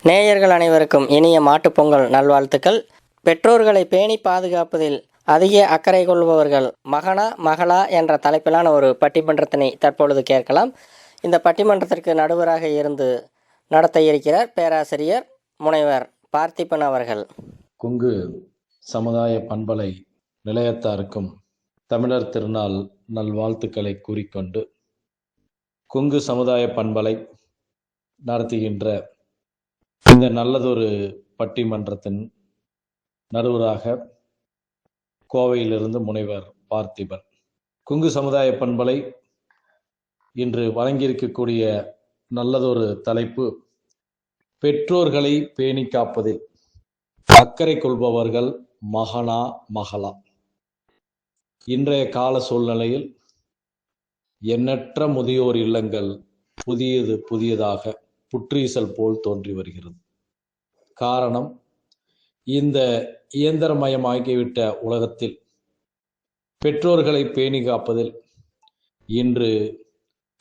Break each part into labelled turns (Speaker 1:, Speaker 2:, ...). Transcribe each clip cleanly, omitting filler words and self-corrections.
Speaker 1: நேயர்கள் அனைவருக்கும் இனிய மாட்டுப்பொங்கல் நல்வாழ்த்துக்கள். பெற்றோர்களை பேணி பாதுகாப்பதில் அதிக அக்கறை கொள்பவர்கள் மகனா மகளா என்ற தலைப்பிலான ஒரு பட்டிமன்றத்தினை தற்பொழுது கேட்கலாம். இந்த பட்டிமன்றத்திற்கு நடுவராக இருந்து நடத்த இருக்கிறார் பேராசிரியர் முனைவர் பார்த்திபன் அவர்கள்.
Speaker 2: கொங்கு சமுதாய பண்பலை நிலையத்தாருக்கும் தமிழர் திருநாள் நல்வாழ்த்துக்களை கூறிக்கொண்டு, கொங்கு சமுதாய பண்பலை நடத்துகின்ற இந்த நல்லதொரு பட்டிமன்றத்தின் நடுவராக கோவையிலிருந்து முனைவர் பார்த்திபன். கொங்கு சமுதாய பண்பலை இன்று வழங்கியிருக்கக்கூடிய நல்லதொரு தலைப்பு, பெற்றோர்களை பேணி காப்பதில் அக்கறை கொள்பவர்கள் மகனா மகளா. இன்றைய கால சூழ்நிலையில் எண்ணற்ற முதியோர் இல்லங்கள் புதியதாக புற்றீசல் போல் தோன்றி வருகிறது. காரணம், இந்த இயந்திரமயமாகிவிட்ட உலகத்தில் பெற்றோர்களை பேணி காப்பதில் இன்று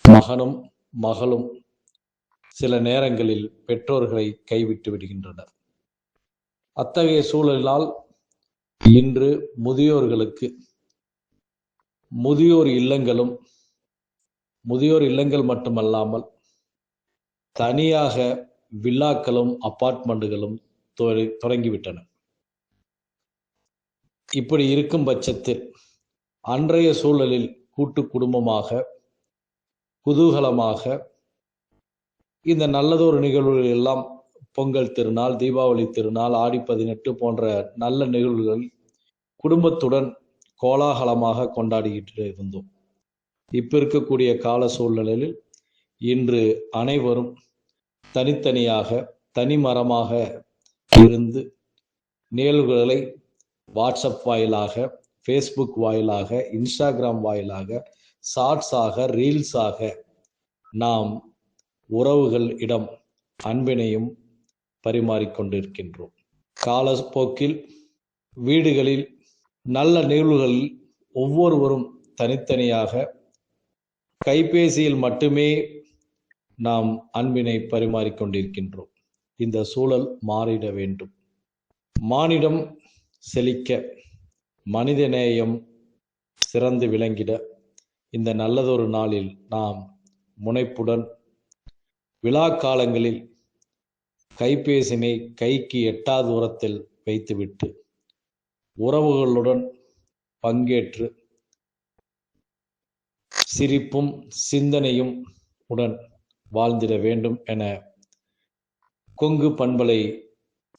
Speaker 2: மகனும் மகளும் சில நேரங்களில் பெற்றோர்களை கைவிட்டு விடுகின்றனர். அத்தகைய சூழலினால் இன்று முதியோர்களுக்கு முதியோர் இல்லங்கள் மட்டுமல்லாமல் தனியாக வில்லாக்களும் அபார்ட்மெண்ட்டுகளும் தொடங்கிவிட்டன. இப்படி இருக்கும் பட்சத்தில் அன்றைய சூழலில் கூட்டு குடும்பமாக குதூகலமாக இந்த நல்லதொரு நிகழ்வுகள் எல்லாம், பொங்கல் திருநாள், தீபாவளி திருநாள், ஆடி 18 போன்ற நல்ல நிகழ்வுகள் குடும்பத்துடன் கோலாகலமாக கொண்டாடிக்கிட்டு இருந்தோம். இப்போ இருக்கக்கூடிய கால சூழ்நிலையில் இன்று அனைவரும் தனித்தனியாக தனிமரமாக இருந்து நிகழ்வுகளை வாட்ஸ்அப் வாயிலாக, ஃபேஸ்புக் வாயிலாக, இன்ஸ்டாகிராம் வாயிலாக, ஷார்ட்ஸாக, ரீல்ஸாக நாம் உறவுகள் இடம் அன்பினையும் பரிமாறிக்கொண்டிருக்கின்றோம். காலப்போக்கில் வீடுகளில் நல்ல நிகழ்வுகளில் ஒவ்வொருவரும் தனித்தனியாக கைபேசியில் மட்டுமே நாம் அன்பினை பரிமாறிக்கொண்டிருக்கின்றோம். இந்த சூழல் மாறிட வேண்டும். மானிடம் செழிக்க, மனிதநேயம் சிறந்து விளங்கிட இந்த நல்லதொரு நாளில் நாம் முனைப்புடன் விழா காலங்களில் கைபேசினை கைக்கு எட்டா தூரத்தில் வைத்துவிட்டு உறவுகளுடன் பங்கேற்று சிரிப்பும் சிந்தனையும் உடன் வாழ்ந்திட வேண்டும் என கொங்கு பண்பலை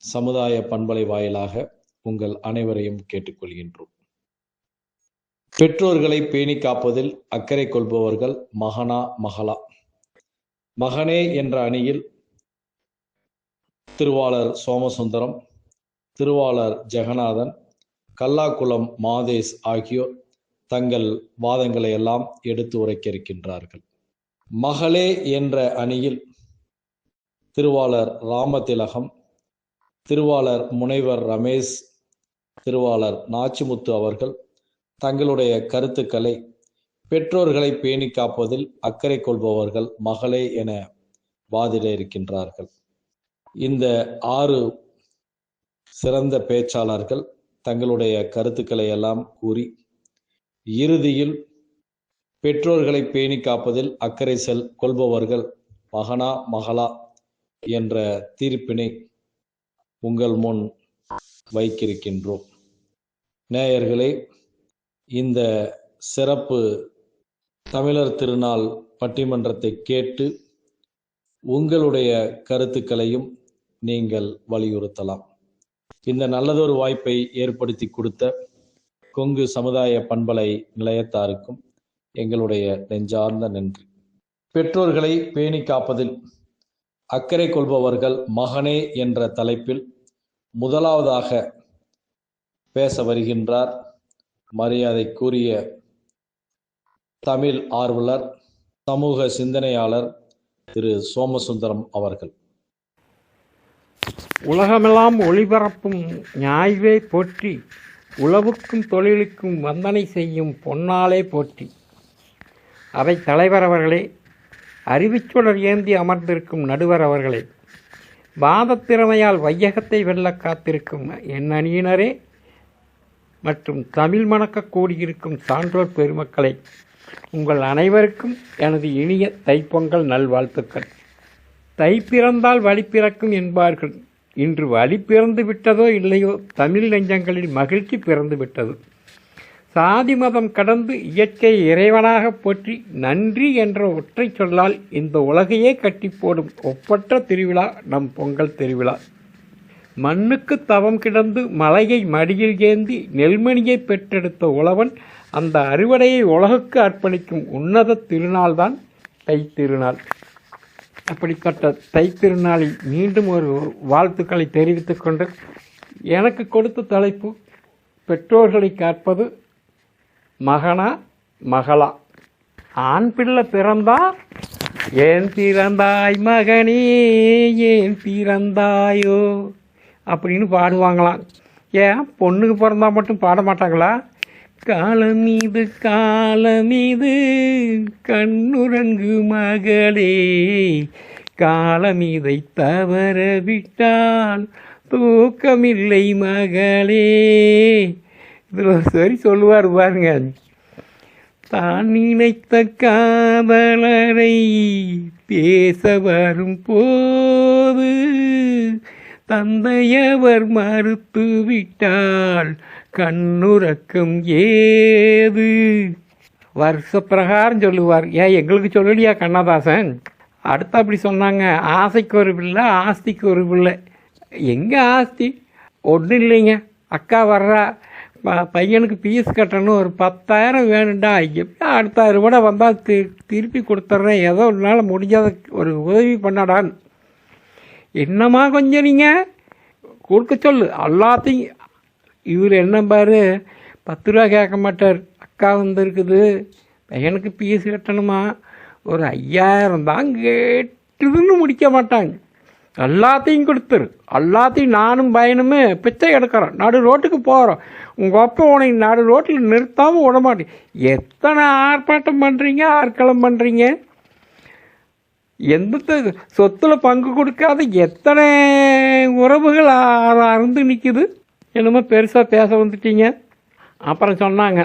Speaker 2: சமுதாய பண்பலை வாயிலாக உங்கள் அனைவரையும் கேட்டுக்கொள்கின்றோம். பெற்றோர்களை பேணி காப்பதில் அக்கறை கொள்பவர்கள் மகனா மகளா. மகனே என்ற அணியில் திருவாளர் சோமசுந்தரம், திருவாளர் ஜெகநாதன், கல்லாக்குளம் மாதேஷ் ஆகியோர் தங்கள் வாதங்களை எல்லாம் எடுத்து உரைக்க இருக்கின்றார்கள். மகளே என்ற அணியில் திருவாளர் ராமதிலகம், திருவாளர் முனைவர் ரமேஷ், திருவாளர் நாச்சிமுத்து அவர்கள் தங்களுடைய கருத்துக்களை பெற்றோர்களை பேணி காப்பதில் அக்கறை கொள்பவர்கள் மகளே என வாதிட இருக்கின்றார்கள். இந்த 6 சிறந்த பேச்சாளர்கள் தங்களுடைய கருத்துக்களை எல்லாம் கூறி இறுதியில் பெற்றோர்களை பேணி காப்பதில் அக்கறை கொள்பவர்கள் மகனா மகளா என்ற தீர்ப்பினை உங்கள் முன் வைக்கிருக்கின்றோம். நேயர்களே, இந்த சிறப்பு தமிழர் திருநாள் பட்டிமன்றத்தை கேட்டு உங்களுடைய கருத்துக்களையும் நீங்கள் வலியுறுத்தலாம். இந்த நல்லதொரு வாய்ப்பை ஏற்படுத்தி கொடுத்த கொங்கு சமுதாய பண்பலை நிலையத்தாருக்கும் எங்களுடைய நெஞ்சார்ந்த நன்றி. பெற்றோர்களை பேணி காப்பதில் அக்கறை கொள்பவர்கள் மகனே என்ற தலைப்பில் முதலாவதாக பேச வருகின்றார் மரியாதைக்குரிய தமிழ் ஆர்வலர், சமூக சிந்தனையாளர் திரு சோமசுந்தரம் அவர்கள்.
Speaker 3: உலகமெல்லாம் ஒளிபரப்பும் ஞாயிறை போற்றி, உழவுக்கும் தொழிலுக்கும் வந்தனை செய்யும் பொன்னாலே போற்றி. அவை தலைவர் அவர்களே, அறிவிச்சுடர் ஏந்தி அமர்ந்திருக்கும் நடுவர் அவர்களே, வாதத்திறமையால் வையகத்தை வெல்ல காத்திருக்கும் என் அணியினரே மற்றும் தமிழ் மணக்க கூடியிருக்கும் சான்றோர் பெருமக்களை, உங்கள் அனைவருக்கும் எனது இனிய தைப்பொங்கல் நல்வாழ்த்துக்கள். தை பிறந்தால் வழி பிறக்கும் என்பார்கள். இன்று வழி பிறந்து விட்டதோ இல்லையோ, தமிழ் நெஞ்சங்களில் மகிழ்ச்சி பிறந்து விட்டது. சாதி மதம் கடந்து இயற்கை இறைவனாக போற்றி நன்றி என்ற ஒற்றை சொல்லால் இந்த உலகையே கட்டி போடும் ஒப்பற்ற திருவிழா நம் பொங்கல் திருவிழா. மண்ணுக்கு தவம் கிடந்து மலையை மடியில் ஏந்தி நெல்மணியை பெற்றெடுத்த உழவன் அந்த அறுவடையை உலகுக்கு அர்ப்பணிக்கும் உன்னத திருநாள்தான் தை திருநாள். அப்படிப்பட்ட தை திருநாளில் மீண்டும் ஒரு வாழ்த்துக்களை தெரிவித்துக் கொண்டு, எனக்கு கொடுத்த தலைப்பு பெற்றோர்களை காப்பது மகனா மகளா. ஆண் பிள்ளை பிறந்தா ஏன் பிறந்தாய் மகனே ஏன் பிறந்தாயோ அப்படின்னு பாடுவாங்களாம். ஏன் பொண்ணுக்கு பிறந்தா மட்டும் பாட மாட்டாங்களா? காலமீது கண்ணுறங்கு மகளே, காலமீதை தவற விட்டால் தூக்கமில்லை மகளே. இது சரி சொல்லுவார் பாருங்க. தான் நினைத்த காதலரை பேச வரும் போது தந்தையவர் மறுத்து விட்டால் கண்ணுறக்கம் ஏது. வருஷ பிரகாரம் சொல்லுவார். ஏன் எங்களுக்கு சொல்லலையா கண்ணதாசன்? அடுத்து அப்படி சொன்னாங்க, ஆசைக்கு ஒரு பிள்ளை ஆஸ்திக்கு ஒரு பிள்ளை. எங்கே ஆஸ்தி? ஒன்றும் இல்லைங்க. அக்கா வர்றா, பையனுக்கு ஃபீஸ் கட்டணும், ஒரு 10,000 வேணுண்டா. எப்படி அடுத்த ரூபா வந்தால் திருப்பி கொடுத்துட்றேன், ஏதோ ஒரு நாள் முடிஞ்சாத ஒரு உதவி பண்ணடான்னு. என்னம்மா கொஞ்சம் நீங்கள் கொடுக்க சொல்லு எல்லாத்தையும். இவர் என்ன பாரு, 10 ரூபா கேட்க மாட்டார். அக்கா வந்துருக்குது, பையனுக்கு ஃபீஸ் கட்டணுமா, ஒரு 5,000 தான் கேட்டுதுன்னு முடிக்க மாட்டாங்க. எல்லாத்தையும் கொடுத்துரு. எல்லாத்தையும் நானும் பையனுமே பிச்சை எடுக்கிறோம், நடு ரோட்டுக்கு போகிறோம். உங்கள் அப்பா உனக்கு நடு ரோட்டில் நிறுத்தாமல் விட மாட்டேன். எத்தனை ஆர்ப்பாட்டம் பண்ணுறீங்க, ஆர்க்களம் பண்ணுறீங்க. எந்த சொத்துல பங்கு கொடுக்காத எத்தனை உறவுகள் அறுந்து நிற்குது. என்னமோ பெருசாக பேச வந்துட்டீங்க. அப்புறம் சொன்னாங்க,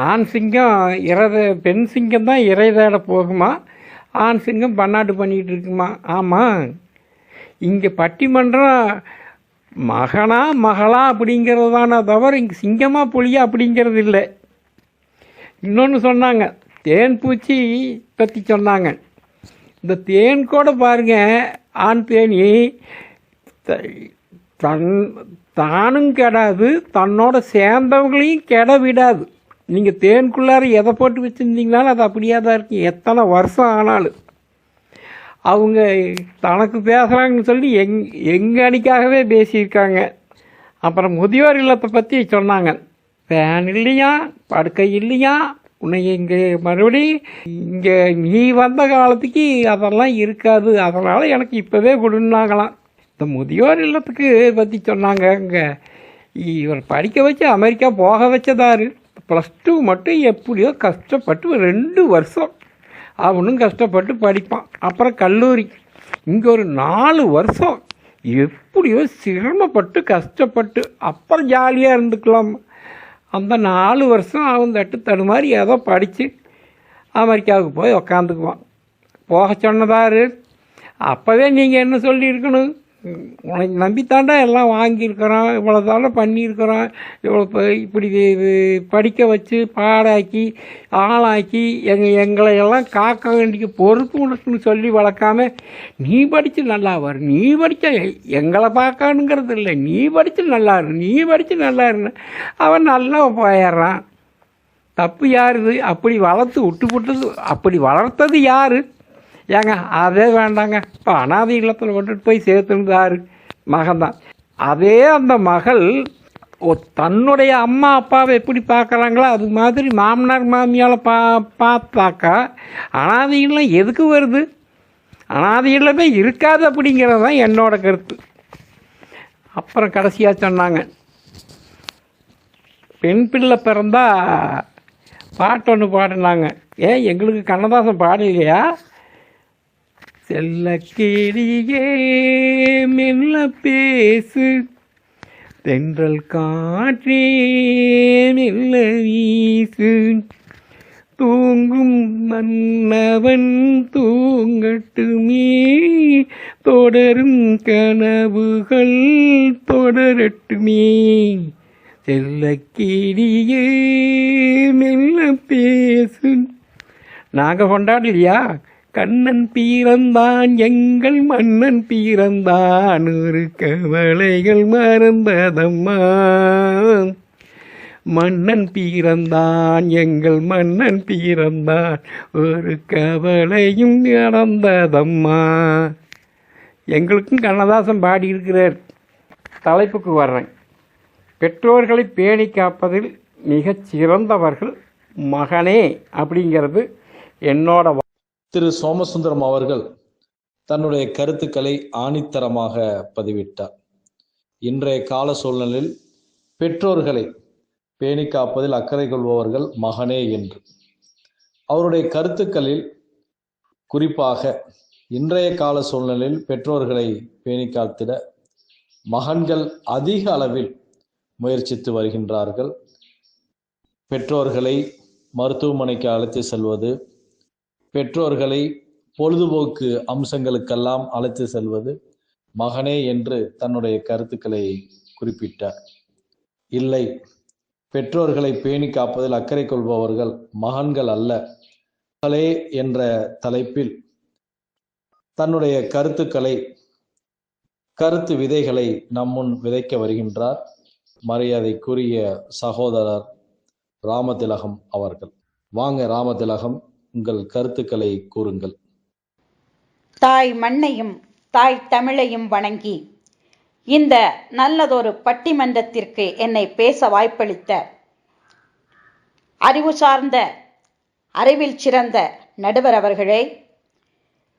Speaker 3: ஆண் சிங்கம் பெண் சிங்கம் தான் இறை தேட போகுமா, ஆண் சிங்கம் பன்னாட்டு பண்ணிகிட்டு இருக்குமா. ஆமாம், இங்கே பட்டிமன்றம் மகனா மகளா அப்படிங்கிறது தானே தவிர இங்கே சிங்கமா புலியா அப்படிங்கிறது இல்லை. இன்னொன்று சொன்னாங்க, தேன் பூச்சி பற்றி சொன்னாங்க. இந்த தேன் கூட பாருங்க, ஆண் தேனி தானும் கெடாது, தன்னோட சேர்ந்தவங்களையும் கெட விடாது. நீங்கள் தேனுக்குள்ளார எதை போட்டு வச்சுருந்தீங்கனாலும் அது அப்படியே தான் இருக்கும், எத்தனை வருஷம் ஆனாலும். அவங்க தனக்கு பேசுகிறாங்கன்னு சொல்லி எங்கள் அணிக்காகவே பேசியிருக்காங்க. அப்புறம் முதியோர் இல்லத்தை பற்றி சொன்னாங்க. ஃபேன் இல்லையா, படுக்கை இல்லையா, உன்னை இங்கே மறுபடியும் இங்கே நீ வந்த காலத்துக்கு அதெல்லாம் இருக்காது, அதனால் எனக்கு இப்போவே கொடுன்னாங்களாம். இந்த முதியோர் இல்லத்துக்கு பற்றி சொன்னாங்க. இங்கே இவர் படிக்க வச்சு அமெரிக்கா போக வச்சதாரு. +2 மட்டும் எப்படியோ கஷ்டப்பட்டு 2 வருஷம் அவனும் கஷ்டப்பட்டு படிப்பான். அப்புறம் கல்லூரி இங்கே ஒரு 4 வருஷம் எப்படியோ சிரமப்பட்டு கஷ்டப்பட்டு அப்புறம் ஜாலியாக இருந்துக்கலாம். அந்த 4 வருஷம் அவன் தடுமாறி ஏதோ படித்து அமெரிக்காவுக்கு போய் உக்காந்துக்குவான். போக சொன்னதாரு. அப்போவே நீங்கள் என்ன சொல்லியிருக்கணும், உனக்கு நம்பித்தாண்டா எல்லாம் வாங்கியிருக்கிறோம், இவ்வளோ தானே பண்ணியிருக்கிறோம், இவ்வளோ இப்படி படிக்க வச்சு பாடாக்கி ஆளாக்கி எங்களை எல்லாம் காக்க வேண்டிய பொறுப்பு உனக்குன்னு சொல்லி வளர்க்காம, நீ படித்து நல்லா வரு, நீ படித்தா எங்களை பார்க்கணுங்கிறது இல்லை, நீ படித்து நல்லா இரு, நீ படித்து நல்லா இருன்னு அவன் நல்லா போயிடுறான். தப்பு யாருது? அப்படி வளர்த்து விட்டுது. அப்படி வளர்த்தது யார்? ஏங்க அதே வேண்டாங்க. இப்போ அனாதை இல்லத்தில் கொண்டுட்டு போய் சேர்த்துருந்தாரு மகன்தான். அதே அந்த மகள் தன்னுடைய அம்மா அப்பாவை எப்படி பார்க்குறாங்களோ அது மாதிரி மாமனார் மாமியால் பார்த்தாக்கா அனாதை இல்லம் எதுக்கு வருது? அனாதை இல்லமே இருக்காது அப்படிங்கிறது தான் என்னோட கருத்து. அப்புறம் கடைசியாக சொன்னாங்க, பெண் பிள்ளை பிறந்தா பாட்டு ஒன்று பாடினாங்க. ஏன் எங்களுக்கு கண்ணதாசன் பாடலையா? செல்லக்கிளியே மெல்ல பேசு, தென்றல் காற்றே மெல்ல வீசு, தூங்கும் மன்னவன் தூங்கட்டுமே, தொடரும் கனவுகள் தொடரட்டுமே, செல்லக்கிளியே மெல்ல பேசு. நாங்கள் கொண்டாடலையா? கண்ணன் பிறந்தான் எங்கள் மன்னன் பிறந்தான், ஒரு கவலைகள் மறந்ததம்மா. மன்னன் பிறந்தான் எங்கள் மன்னன் பிறந்தான், ஒரு கவலையும் நடந்ததம்மா. எங்களுக்கும் கண்ணதாசன் பாடியிருக்கிறார். தலைப்புக்கு வர்றேன். பெற்றோர்களை பேணி காப்பதில் மிகச் சிறந்தவர்கள் மகனே அப்படிங்கிறது என்னோட.
Speaker 2: திரு சோமசுந்தரம் அவர்கள் தன்னுடைய கருத்துக்களை ஆணித்தரமாக பதிவிட்டார். இன்றைய கால சூழ்நிலையில் பெற்றோர்களை பேணி காப்பதில் அக்கறை கொள்பவர்கள் மகனே என்று அவருடைய கருத்துக்களில் குறிப்பாக இன்றைய கால சூழ்நிலையில் பெற்றோர்களை பேணி காத்திட மகன்கள் அதிக அளவில் முயற்சித்து வருகின்றார்கள். பெற்றோர்களை மருத்துவமனைக்கு அழைத்து செல்வது, பெற்றோர்களை பொழுதுபோக்கு அம்சங்களுக்கெல்லாம் அழைத்து செல்வது மகனே என்று தன்னுடைய கருத்துக்களை குறிப்பிட்டார். இல்லை, பெற்றோர்களை பேணி காப்பதில் அக்கறை கொள்பவர்கள் மகன்கள் அல்ல, மகளே என்ற தலைப்பில் தன்னுடைய கருத்து விதைகளை நம்முன் விதைக்க வருகின்றார் மரியாதைக்குரிய சகோதரர் ராமதிலகம் அவர்கள். வாங்க ராமதிலகம், உங்கள் கருத்துக்களை கூறுங்கள்.
Speaker 4: தாய் மண்ணையும் தாய் தமிழையும் வணங்கி இந்த நல்லதொரு பட்டிமன்றத்திற்கு என்னை பேச வாய்ப்பளித்த அறிவு சார்ந்த அறிவில் சிறந்த நடுவர் அவர்களே,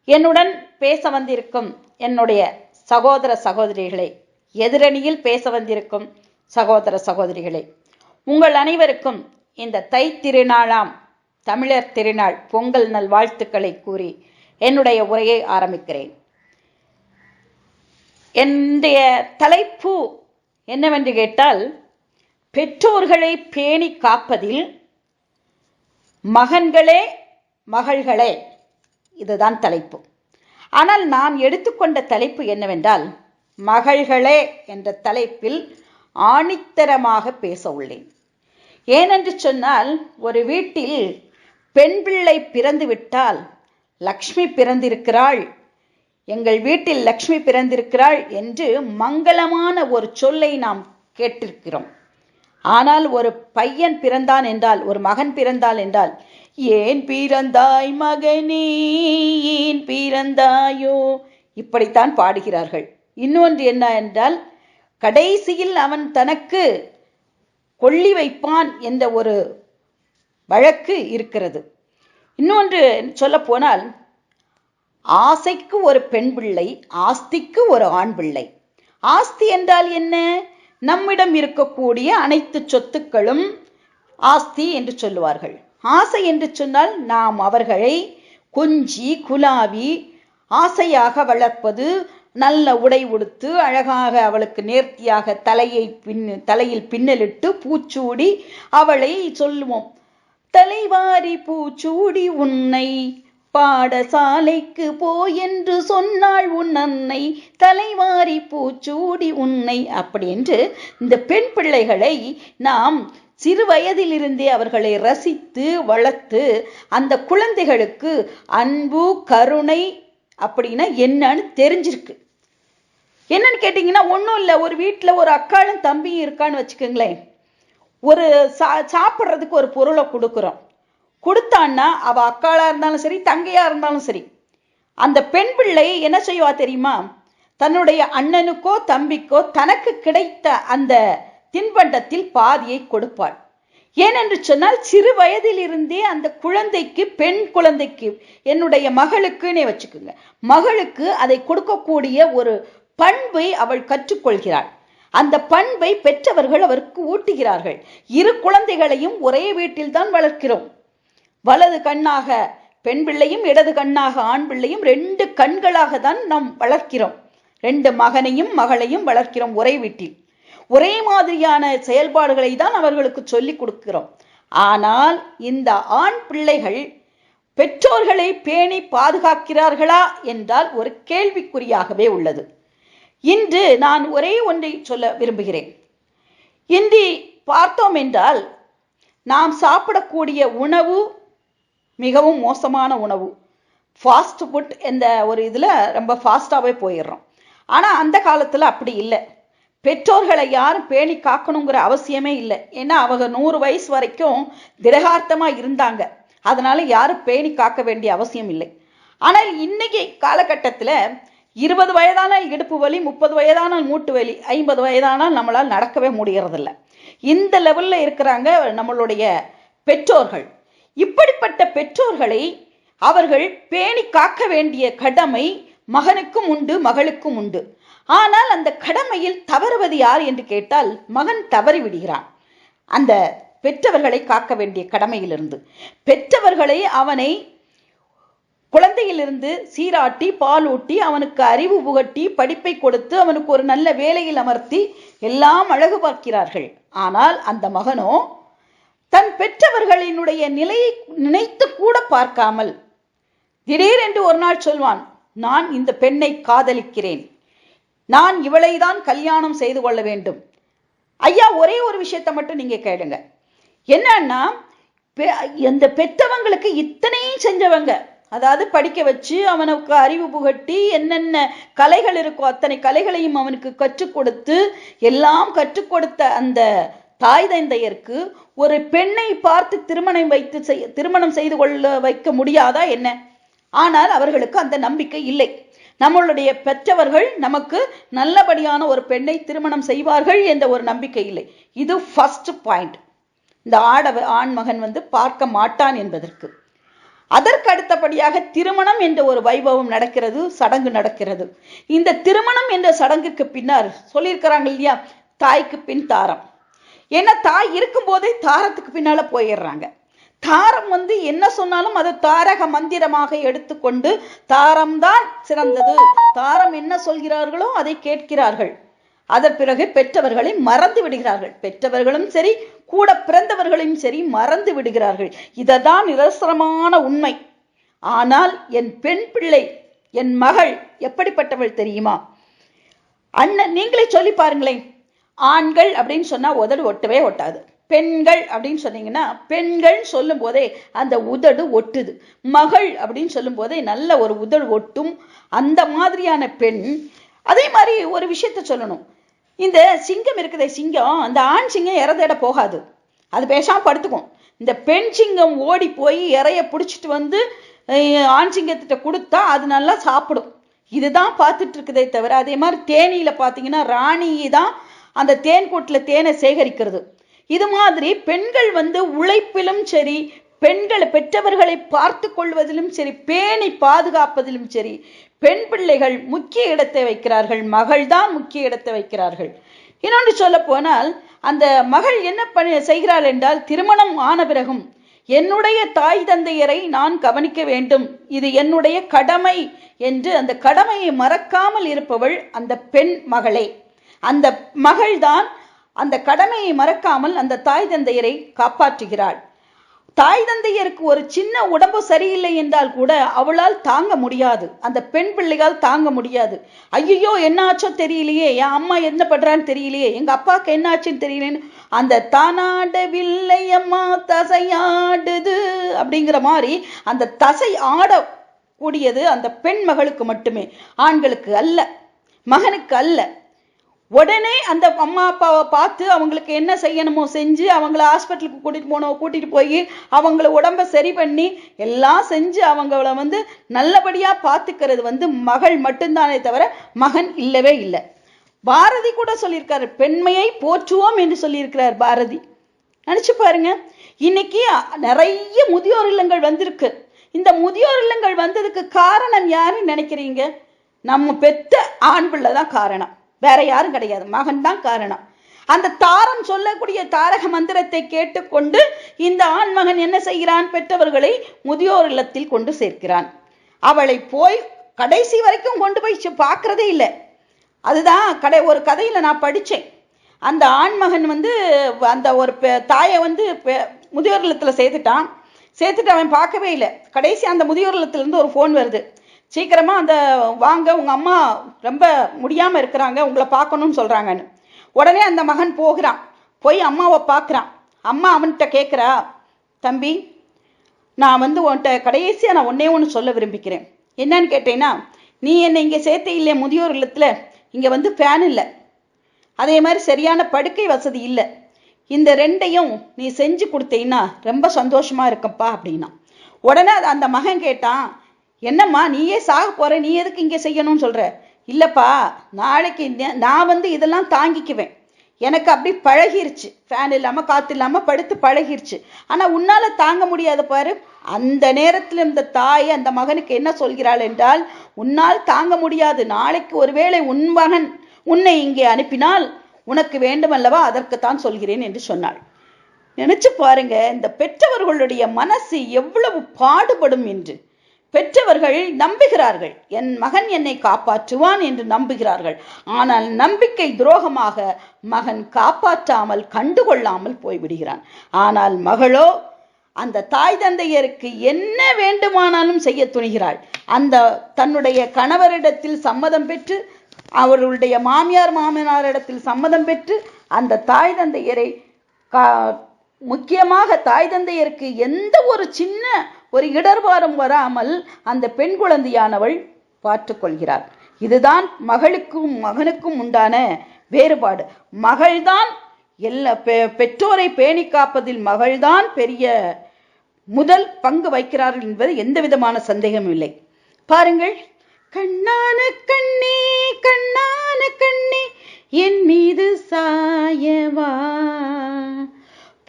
Speaker 4: என்னுடன் பேச வந்திருக்கும் என்னுடைய சகோதர சகோதரிகளே, எதிரணியில் பேச வந்திருக்கும் சகோதர சகோதரிகளே, உங்கள் அனைவருக்கும் இந்த தை திருநாளாம் தமிழர் திருநாள் பொங்கல் நல் வாழ்த்துக்களை கூறி என்னுடைய உரையை ஆரம்பிக்கிறேன். என்னுடைய தலைப்பு என்னவென்று கேட்டால், பெற்றோர்களை பேணி காப்பதில் மகன்களே மகள்களே, இதுதான் தலைப்பு. ஆனால் நான் எடுத்துக்கொண்ட தலைப்பு என்னவென்றால், மகள்களே என்ற தலைப்பில் ஆணித்தரமாக பேச உள்ளேன். ஏனென்று சொன்னால், ஒரு வீட்டில் பெண் பிள்ளை பிறந்து விட்டால் லக்ஷ்மி பிறந்திருக்கிறாள், எங்கள் வீட்டில் லக்ஷ்மி பிறந்திருக்கிறாள் என்று மங்களமான ஒரு சொல்லை நாம் கேட்டிருக்கிறோம். ஆனால் ஒரு பையன் பிறந்தான் என்றால், ஒரு மகன் பிறந்தால் என்றால், ஏன் பிறந்தாய் மகனே ஏன் பிறந்தாயோ, இப்படித்தான் பாடுகிறார்கள். இன்னொன்று என்ன என்றால், கடைசியில் அவன் தனக்கு கொள்ளி வைப்பான் என்ற ஒரு வழக்கு இருக்கிறது. இன்னொன்று சொல்ல போனால், ஆசைக்கு ஒரு பெண் பிள்ளை, ஆஸ்திக்கு ஒரு ஆண் பிள்ளை. ஆஸ்தி என்றால் என்ன? நம்மிடம் இருக்கக்கூடிய அனைத்து சொத்துக்களும் ஆஸ்தி என்று சொல்லுவார்கள். ஆசை என்று சொன்னால் நாம் அவர்களை கொஞ்சி குலாவி ஆசையாக வளர்ப்பது, நல்ல உடை உடுத்து அழகாக அவளுக்கு நேர்த்தியாக தலையில் பின்னலிட்டு பூச்சூடி அவளை சொல்லுவோம், தலைவாரி பூச்சூடி உன்னை பாடசாலைக்கு போய் என்று சொன்னாள் உன் அன்னை, தலைவாரி பூச்சூடி உன்னை. அப்படி என்று இந்த பெண் பிள்ளைகளை நாம் சிறு வயதிலிருந்தே அவர்களை ரசித்து வளர்த்து அந்த குழந்தைகளுக்கு அன்பு கருணை அப்படின்னா என்னன்னு தெரிஞ்சிருக்கு. என்னன்னு கேட்டீங்கன்னா, ஒன்றும் இல்லை, ஒரு வீட்டில் ஒரு அக்காளும் தம்பியும் இருக்கான்னு வச்சுக்கோங்களேன். ஒரு சாப்பிட்றதுக்கு ஒரு பொருளை கொடுத்தான்னா அவ அக்காளா இருந்தாலும் சரி தங்கையா இருந்தாலும் சரி, அந்த பெண் பிள்ளை என்ன செய்வா தெரியுமா? தன்னுடைய அண்ணனுக்கோ தம்பிக்கோ தனக்கு கிடைத்த அந்த தின்பண்டத்தில் பாதியை கொடுப்பாள். ஏனென்று சொன்னால், சிறு வயதில் இருந்தே அந்த குழந்தைக்கு, பெண் குழந்தைக்கு, என்னுடைய மகளுக்குன்னே வச்சுக்கோங்க, மகளுக்கு அதை கொடுக்கக்கூடிய ஒரு பண்பை அவள் கற்றுக்கொள்கிறாள். அந்த பண்பை பெற்றவர்கள் அவருக்கு ஊட்டுகிறார்கள். இரு குழந்தைகளையும் ஒரே வீட்டில் தான் வளர்க்கிறோம். வலது கண்ணாக பெண் பிள்ளையும் இடது கண்ணாக, ஆண் பிள்ளையும் 2 கண்களாக தான் நாம் வளர்க்கிறோம். 2 மகனையும் மகளையும் வளர்க்கிறோம் ஒரே வீட்டில். ஒரே மாதிரியான செயல்பாடுகளை தான் அவர்களுக்கு சொல்லிக் கொடுக்கிறோம். ஆனால் இந்த ஆண் பிள்ளைகள் பெற்றோர்களை பேணி பாதுகாக்கிறார்களா என்றால் ஒரு கேள்விக்குறியாகவே உள்ளது. இன்று நான் ஒரே ஒன்றை சொல்ல விரும்புகிறேன். இன்று பார்த்தோம் என்றால் நாம் சாப்பிடக்கூடிய உணவு மிகவும் மோசமான உணவு. ஃபாஸ்ட் ஃபுட் என்ற ஒரு இதில் ரொம்ப ஃபாஸ்ட்டாகவே போயிடுறோம். ஆனால் அந்த காலத்தில் அப்படி இல்லை. பெற்றோர்களை யாரும் பேணி காக்கணுங்கிற அவசியமே இல்லை. ஏன்னா அவங்க 100 வயசு வரைக்கும் திடகார்த்தமாக இருந்தாங்க. அதனால யாரும் பேணி காக்க வேண்டிய அவசியம் இல்லை. ஆனால் இன்னைக்கு காலகட்டத்தில் 20 வயதானால் இடுப்பு வலி, 30 வயதானால் மூட்டு வலி, 50 வயதானால் நம்மளால் நடக்கவே முடியறதில்ல. இந்த லெவலில் இருக்கிறாங்க நம்மளுடைய பெற்றோர்கள். இப்படிப்பட்ட பெற்றோர்களை அவர்கள் பேணி காக்க வேண்டிய கடமை மகனுக்கும் உண்டு, மகளுக்கும் உண்டு. ஆனால் அந்த கடமையில் தவறுவது யார் என்று கேட்டால் மகன் தவறி விடுகிறான். அந்த பெற்றவர்களை காக்க வேண்டிய கடமையிலிருந்து பெற்றவர்களை அவனை குழந்தையிலிருந்து சீராட்டி, பாலூட்டி, அவனுக்கு அறிவு புகட்டி, படிப்பை கொடுத்து, அவனுக்கு ஒரு நல்ல வேலையில் அமர்த்தி எல்லாம் அழகு பார்க்கிறார்கள். ஆனால் அந்த மகனோ தன் பெற்றவர்களினுடைய நிலையை நினைத்து கூட பார்க்காமல் திடீரென்று ஒரு நாள் சொல்வான், நான் இந்த பெண்ணை காதலிக்கிறேன், நான் இவளைதான் கல்யாணம் செய்து கொள்ள வேண்டும். ஐயா, ஒரே ஒரு விஷயத்தை மட்டும் நீங்க கேளுங்க. என்னன்னா, இந்த பெற்றவங்களுக்கு இத்தனையும் செஞ்சவங்க, அதாவது படிக்க வச்சு அவனுக்கு அறிவு புகட்டி என்னென்ன கலைகள் இருக்கோ அத்தனை கலைகளையும் அவனுக்கு கற்றுக் கொடுத்து எல்லாம் கற்றுக் கொடுத்த அந்த தாய் தந்தையருக்கு ஒரு பெண்ணை பார்த்து திருமணம் செய்து கொள்ள வைக்க முடியாதா என்ன? ஆனால் அவர்களுக்கு அந்த நம்பிக்கை இல்லை. நம்மளுடைய பெற்றவர்கள் நமக்கு நல்லபடியான ஒரு பெண்ணை திருமணம் செய்வார்கள் என்ற ஒரு நம்பிக்கை இல்லை. இது ஃபர்ஸ்ட் பாயிண்ட். இந்த ஆண் மகன் பார்க்க மாட்டான் என்பதற்கு. அதற்கு அடுத்தபடியாக திருமணம் என்ற ஒரு வைபவம் நடக்கிறது, சடங்கு நடக்கிறது. இந்த திருமணம் என்ற சடங்குக்கு பின்னர் சொல்லியிருக்கிறாங்க இல்லையா, தாய்க்கு பின் தாரம். ஏன்னா தாய் இருக்கும் போதே தாரத்துக்கு பின்னால போயிடுறாங்க. தாரம் என்ன சொன்னாலும் அதை தாரக மந்திரமாக எடுத்துக்கொண்டு தாரம்தான் சிறந்தது, தாரம் என்ன சொல்கிறார்களோ அதை கேட்கிறார்கள். அதன் பிறகு பெற்றவர்களை மறந்து விடுகிறார்கள். பெற்றவர்களும் சரி, கூட பிறந்தவர்களையும் சரி மறந்து விடுகிறார்கள். இததான் நிதர்சனமான உண்மை. ஆனால் என் பெண் பிள்ளை, என் மகள் எப்படிப்பட்டவள் தெரியுமா? அண்ணன் நீங்களே சொல்லி பாருங்களேன். ஆண்கள் அப்படின்னு சொன்னா உதடு ஒட்டவே ஒட்டாது. பெண்கள் அப்படின்னு சொன்னீங்கன்னா பெண்கள் சொல்லும் போதே அந்த உதடு ஒட்டுது. மகள் அப்படின்னு சொல்லும் போதே நல்ல ஒரு உதடு ஒட்டும். அந்த மாதிரியான பெண். அதே மாதிரி ஒரு விஷயத்த சொல்லணும். இந்த சிங்கம் இருக்குதே, சிங்கம், அந்த ஆண் சிங்கம் இறதேட போகாது, அது பேசாம படுத்துக்கும். இந்த பெண் சிங்கம் ஓடி போய் இறைய பிடிச்சிட்டு ஆண் சிங்கத்திட்ட கொடுத்தா அது நல்லா சாப்பிடும். இதுதான் பார்த்துட்டு இருக்குதே தவிர, அதே மாதிரி தேனியில பார்த்தீங்கன்னா ராணி தான் அந்த தேன் கூட்டில் தேனை சேகரிக்கிறது. இது மாதிரி பெண்கள் உழைப்பிலும் சரி, பெண்களை பெற்றவர்களை பார்த்து கொள்வதிலும் சரி, பேணி பாதுகாப்பதிலும் சரி, பெண் பிள்ளைகள் முக்கிய இடத்தை வைக்கிறார்கள். மகள் தான் முக்கிய இடத்தை வைக்கிறார்கள். இன்னொன்று சொல்ல போனால், அந்த மகள் என்ன செய்கிறாள் என்றால், திருமணம் ஆன பிறகும் என்னுடைய தாய் தந்தையரை நான் கவனிக்க வேண்டும், இது என்னுடைய கடமை என்று அந்த கடமையை மறக்காமல் இருப்பவள் அந்த பெண் மகளே. அந்த மகள்தான் அந்த கடமையை மறக்காமல் அந்த தாய் தந்தையரை காப்பாற்றுகிறாள். தாய் தந்தையருக்கு ஒரு சின்ன உடம்பு சரியில்லை என்றால் கூட அவளால் தாங்க முடியாது, அந்த பெண் பிள்ளைகால் தாங்க முடியாது. ஐயோ என்ன ஆச்சோ தெரியலையே, என் அம்மா என்ன பண்றான்னு தெரியலையே, எங்க அப்பாவுக்கு என்ன ஆச்சுன்னு தெரியலேன்னு அந்த தானாடவில்லை அம்மா தசையாடுது அப்படிங்கிற மாதிரி அந்த தசை ஆடக்கூடியது அந்த பெண் மகளுக்கு மட்டுமே, ஆண்களுக்கு அல்ல, மகனுக்கு அல்ல. உடனே அந்த அம்மா அப்பாவை பார்த்து அவங்களுக்கு என்ன செய்யணுமோ செஞ்சு அவங்கள ஹாஸ்பிட்டலுக்கு கூட்டிட்டு போய் அவங்கள உடம்ப சரி பண்ணி எல்லாம் செஞ்சு அவங்கள நல்லபடியா பார்த்துக்கிறது மகள் மட்டும்தானே தவிர மகன் இல்லவே இல்லை. பாரதி கூட சொல்லியிருக்காரு, பெண்மையை போற்றுவோம் என்று சொல்லியிருக்கிறார் பாரதி. நினைச்சு பாருங்க. இன்னைக்கு நிறைய முதியோர் இல்லங்கள் வந்திருக்கு. இந்த முதியோர் இல்லங்கள் வந்ததுக்கு காரணம் யாருன்னு நினைக்கிறீங்க? நம்ம பெத்த ஆண் பிள்ளை தான் காரணம், வேற யாரும் கிடையாது, மகன் தான் காரணம். அந்த தாரம் சொல்லக்கூடிய தாரக மந்திரத்தை கேட்டுக்கொண்டு இந்த ஆண்மகன் என்ன செய்கிறான்? பெற்றவர்களை முதியோர் இல்லத்தில் கொண்டு சேர்க்கிறான். அவளை போய் கடைசி வரைக்கும் கொண்டு போய் பார்க்கறதே இல்லை. அதுதான் ஒரு கதையில நான் படித்தேன். அந்த ஆண்மகன் அந்த ஒரு தாயை முதியோர் இல்லத்தில் சேர்த்துட்டு அவன் பார்க்கவே இல்லை. கடைசி அந்த முதியோர் இல்லத்திலிருந்து ஒரு ஃபோன் வருது, சீக்கிரமா அந்த வாங்க, உங்க அம்மா ரொம்ப முடியாம இருக்கிறாங்க, உங்களை பார்க்கணும்னு சொல்றாங்கன்னு. உடனே அந்த மகன் போய் அம்மாவை பார்க்குறான். அம்மா அவன்கிட்ட கேட்குறா, தம்பி, நான் உன்கிட்ட கடைசியாக நான் ஒன்னே சொல்ல விரும்பிக்கிறேன். என்னன்னு கேட்டேன்னா, நீ என்னை இங்கே சேர்த்தே இல்லையா முதியோர் இல்லத்தில், இங்கே ஃபேன் இல்லை, அதே மாதிரி சரியான படுக்கை வசதி இல்லை, இந்த ரெண்டையும் நீ செஞ்சு கொடுத்தீங்கன்னா ரொம்ப சந்தோஷமா இருக்கப்பா அப்படின்னா. உடனே அந்த மகன் கேட்டான், என்னம்மா நீயே சாக போற, நீ எதுக்கு இங்கே செய்யணும்னு சொல்ற? இல்லப்பா, நாளைக்கு நான் இதெல்லாம் தாங்கிக்குவேன், எனக்கு அப்படி பழகிருச்சு, ஃபேன் இல்லாமல் காற்று இல்லாமல் படுத்து பழகிருச்சு. ஆனால் உன்னால் தாங்க முடியாது பாரு. அந்த நேரத்தில் இந்த தாய் அந்த மகனுக்கு என்ன சொல்கிறாள் என்றால், உன்னால் தாங்க முடியாது, நாளைக்கு ஒருவேளை உன் மகன் உன்னை இங்கே அனுப்பினால் உனக்கு வேண்டுமல்லவா, அதற்குத்தான் சொல்கிறேன் என்று சொன்னாள். நினைச்சு பாருங்க, இந்த பெற்றவர்களுடைய மனசு எவ்வளவு பாடுபடும் என்று. பெற்றவர்கள் நம்புகிறார்கள், என் மகன் என்னை காப்பாற்றுவான் என்று நம்புகிறார்கள். ஆனால் நம்பிக்கை துரோகமாக மகன் காப்பாற்றாமல் கண்டுகொள்ளாமல் போய்விடுகிறான். ஆனால் மகளோ அந்த தாய் தந்தையருக்கு என்ன வேண்டுமானாலும் செய்ய துணிகிறாள். அந்த தன்னுடைய கணவரிடத்தில் சம்மதம் பெற்று, அவர்களுடைய மாமனாரிடத்தில் சம்மதம் பெற்று, அந்த தாய் தந்தையரை முக்கியமாக தாய் தந்தையருக்கு எந்த ஒரு இடர்பாடும் வராமல் அந்த பெண் குழந்தையானவள் பார்த்துக்கொள்கிறார். இதுதான் மகளுக்கும் மகனுக்கும் உண்டான வேறுபாடு. மகள்தான் பெற்றோரை பேணி காப்பதில் மகள்தான் பெரிய முதல் பங்கு வைக்கிறார்கள் என்பது எந்த விதமான சந்தேகமும் இல்லை. பாருங்கள், கண்ணான கண்ணே கண்ணான கண்ணே என் மீது சாயவா,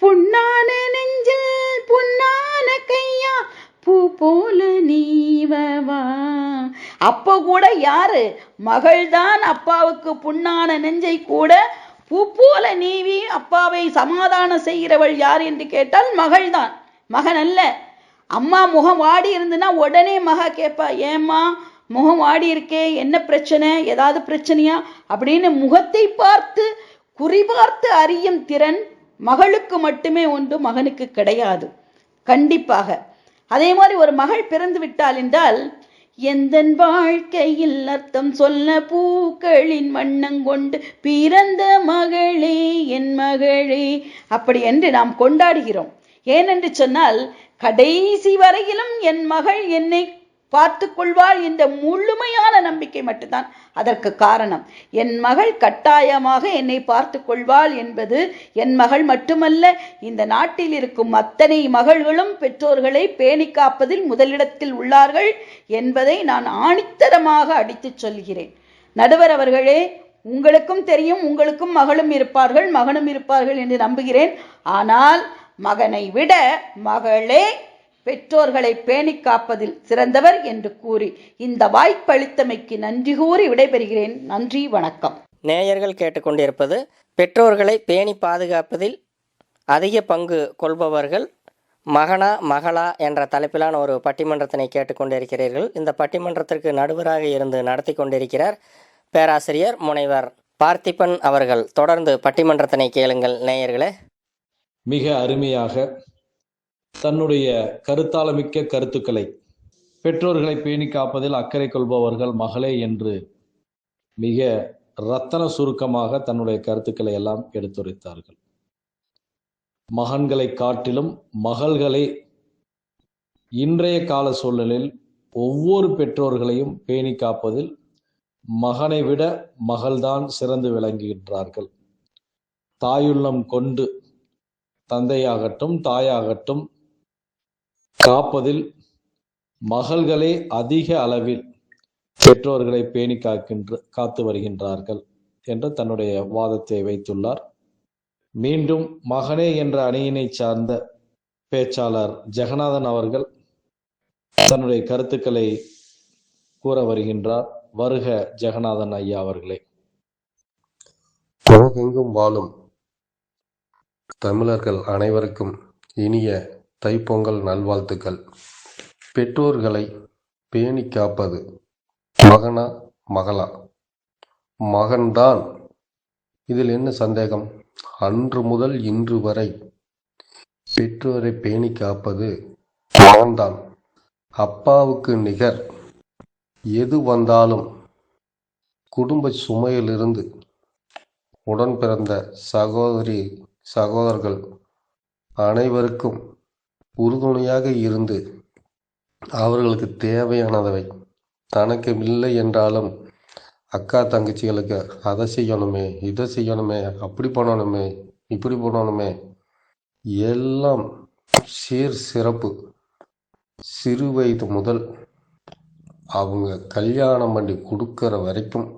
Speaker 4: புண்ணான நெஞ்சில் புண்ணான கையா பூ போல நீவவா. அப்போ கூட யாரு? மகள்தான் அப்பாவுக்கு புண்ணான நெஞ்சை கூட பூ போல நீவி அப்பாவை சமாதானம் செய்கிறவள் யார் என்று கேட்டால் மகள்தான், மகன் அல்ல. அம்மா முகம் வாடி இருந்துன்னா உடனே மகா கேட்பா, ஏம்மா முகம் வாடி இருக்கே, என்ன பிரச்சனை, ஏதாவது பிரச்சனையா அப்படின்னு முகத்தை பார்த்து குறிபார்த்து அறியும் திறன் மகளுக்கு மட்டுமே உண்டு, மகனுக்கு கிடையாது. கண்டிப்பாக. அதே மாதிரி ஒரு மகள் பிறந்து விட்டாள் என்றால், எந்தன் வாழ்க்கையில் அர்த்தம் சொல்ல பூக்களின் வண்ணங்கொண்டு பிறந்த மகளே என் மகளே அப்படி என்று நாம் கொண்டாடுகிறோம். ஏனென்று சொன்னால், கடைசி வரையிலும் என் மகள் என்னை பார்த்து கொள்வாள் என்ற முழுமையான நம்பிக்கை மட்டும்தான் அதற்கு காரணம். என் மகள் கட்டாயமாக என்னை பார்த்து கொள்வாள் என்பது என் மகள் மட்டுமல்ல, இந்த நாட்டில் இருக்கும் அத்தனை மகள்களும் பெற்றோர்களை பேணி காப்பதில் முதலிடத்தில் உள்ளார்கள் என்பதை நான் ஆணித்தரமாக அடித்துச் சொல்கிறேன். நடுவர் அவர்களே, உங்களுக்கும் தெரியும், உங்களுக்கும் மகளும் இருப்பார்கள் மகனும் இருப்பார்கள் என்று நம்புகிறேன். ஆனால் மகனை விட மகளே பெற்றோர்களை பேணி காப்பதில் சிறந்தவர் என்று கூறி இந்த வாய்ப்பளித்தமைக்கு நன்றி கூறி விடைபெறுகிறேன். நன்றி, வணக்கம்.
Speaker 1: நேயர்கள் கேட்டுக்கொண்டிருப்பது பெற்றோர்களை பேணி பாதுகாப்பதில் அதிக பங்கு கொள்பவர்கள் மகனா மகளா என்ற தலைப்பிலான ஒரு பட்டிமன்றத்தினை கேட்டுக்கொண்டிருக்கிறீர்கள். இந்த பட்டிமன்றத்திற்கு நடுவராக இருந்து நடத்தி கொண்டிருக்கிறார் பேராசிரியர் முனைவர் பார்த்திபன் அவர்கள். தொடர்ந்து பட்டிமன்றத்தினை கேளுங்கள் நேயர்களே.
Speaker 2: மிக அருமையாக தன்னுடைய கருத்தாளமிக்க கருத்துக்களை பெற்றோர்களை பேணி காப்பதில் அக்கறை கொள்பவர்கள் மகளே என்று மிக ரத்தன சுருக்கமாக தன்னுடைய கருத்துக்களை எல்லாம் எடுத்துரைத்தார்கள். மகன்களை காட்டிலும் மகள்களை இன்றைய கால சூழலில் ஒவ்வொரு பெற்றோர்களையும் பேணி காப்பதில் மகனை விட மகள்தான் சிறந்து விளங்குகின்றார்கள். தாயுள்ளம் கொண்டு தந்தையாகட்டும் தாயாகட்டும் காப்பதில் மகள்களே அதிக அளவில் பெற்றோர்களை பேணி காத்து வருகின்றார்கள் என்று தன்னுடைய வாதத்தை வைத்துள்ளார். மீண்டும் மகனே என்ற அணியினை சார்ந்த பேச்சாளர் ஜெகநாதன் அவர்கள் தன்னுடைய கருத்துக்களை கூற வருகின்றார். வருக ஜெகநாதன் ஐயா அவர்களே.
Speaker 5: உலகெங்கும் வாழும் தமிழர்கள் அனைவருக்கும் இனிய தைப்பொங்கல் நல்வாழ்த்துக்கள். பெற்றோர்களை பேணி காப்பது மகனா மகளா? மகன்தான். இதில் என்ன சந்தேகம்? அன்று முதல் இன்று வரை பெற்றோரை பேணி காப்பது மகன்தான். அப்பாவுக்கு நிகர். எது வந்தாலும் குடும்ப சுமையிலிருந்து உடன் பிறந்த சகோதரர்கள் அனைவருக்கும் உறுதுணையாக இருந்து அவர்களுக்கு தேவையானவை தனக்கு இல்லை என்றாலும் அக்கா தங்கச்சிகளுக்கு அதை செய்யணுமே, இதை செய்யணுமே, அப்படி பண்ணணுமே, இப்படி பண்ணணுமே, எல்லாம் சிறப்பு. சிறு வயது முதல் அவங்க கல்யாணம் பண்ணி கொடுக்குற வரைக்கும்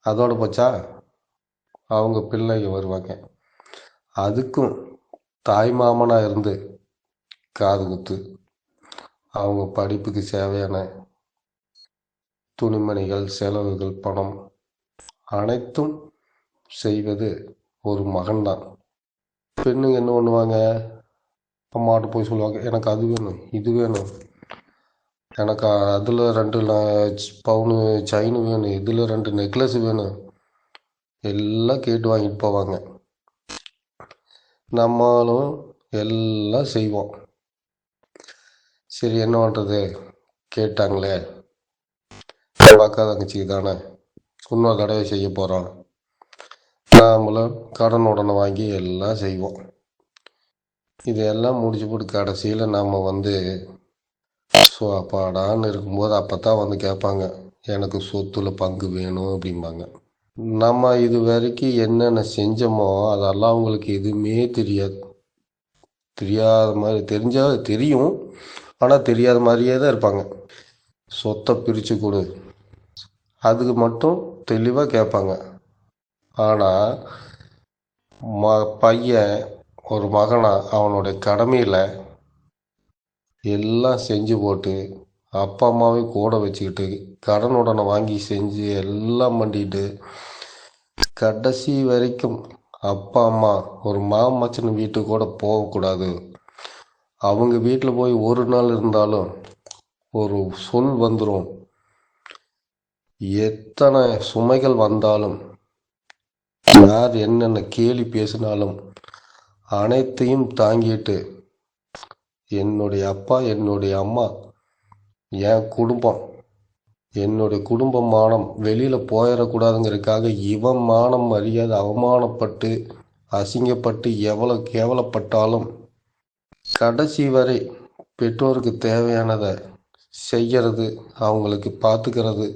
Speaker 5: அதோட போச்சா, அவங்க பிள்ளைங்க வருவாங்க. அதுக்கும் தாய் மாமனாக இருந்து காது குத்து, அவங்க படிப்புக்கு தேவையான துணிமணிகள், செலவுகள், பணம் அனைத்தும் செய்வது ஒரு மகன்தான். பெண்ணுங்க என்ன பண்ணுவாங்க? அம்மாட்ட போய் சொல்லுவாங்க, எனக்கு அது வேணும், இது வேணும், எனக்கு அதில் 2 பவுனு செயின் வேணும், இதில் 2 நெக்லஸ் வேணும், எல்லாம் கேட்டு வாங்கிட்டு போவாங்க. நம்மளும் எல்லாம் செய்வோம். சரி, என்ன பண்ணுறது, கேட்டாங்களே, அக்கா தங்கச்சிக்கு தானே இன்னொரு தடவை செய்ய போகிறோம், நாமளும் கடன் உடனே வாங்கி எல்லாம் செய்வோம். இதெல்லாம் முடிச்சு போட்டு கடைசியில் நாம் அப்பாடான்னு இருக்கும்போது அப்போ தான் கேட்பாங்க, எனக்கு சொத்துல பங்கு வேணும் அப்படிம்பாங்க. நம்ம இது வரைக்கும் என்னென்ன செஞ்சோமோ அதெல்லாம் அவங்களுக்கு எதுவுமே தெரியாது. தெரியாத மாதிரி தெரியும், ஆனால் தெரியாத மாதிரியே தான் இருப்பாங்க. சொத்தை பிரித்து கொடு, அதுக்கு மட்டும் தெளிவாக கேட்பாங்க. ஆனால் பையன் ஒரு மகனா அவனுடைய கடமையில் எல்லாம் செஞ்சு போட்டு அப்பா அம்மாவையும் கூட வச்சுக்கிட்டு கடன் உடனே வாங்கி செஞ்சு எல்லாம் பண்ணிட்டு கடைசி வரைக்கும் அப்பா அம்மா ஒரு மாமச்சன் வீட்டுக்கு கூட போகக்கூடாது, அவங்க வீட்டில் போய் ஒரு நாள் இருந்தாலும் ஒரு சொல் வந்துடும், எத்தனை சுமைகள் வந்தாலும் யார் என்னென்ன கேலி பேசினாலும் அனைத்தையும் தாங்கிட்டு என்னுடைய அப்பா, என்னுடைய அம்மா, என் குடும்பம், என்னுடைய குடும்ப மானம் வெளியில் போயிடக்கூடாதுங்கிறதுக்காக இவன் மானம் மரியாதை அவமானப்பட்டு அசிங்கப்பட்டு எவ்வளோ கேவலப்பட்டாலும் கடைசி வரை பெற்றோருக்கு தேவையானதை செய்கிறது, அவங்களுக்கு பார்த்துக்கிறது,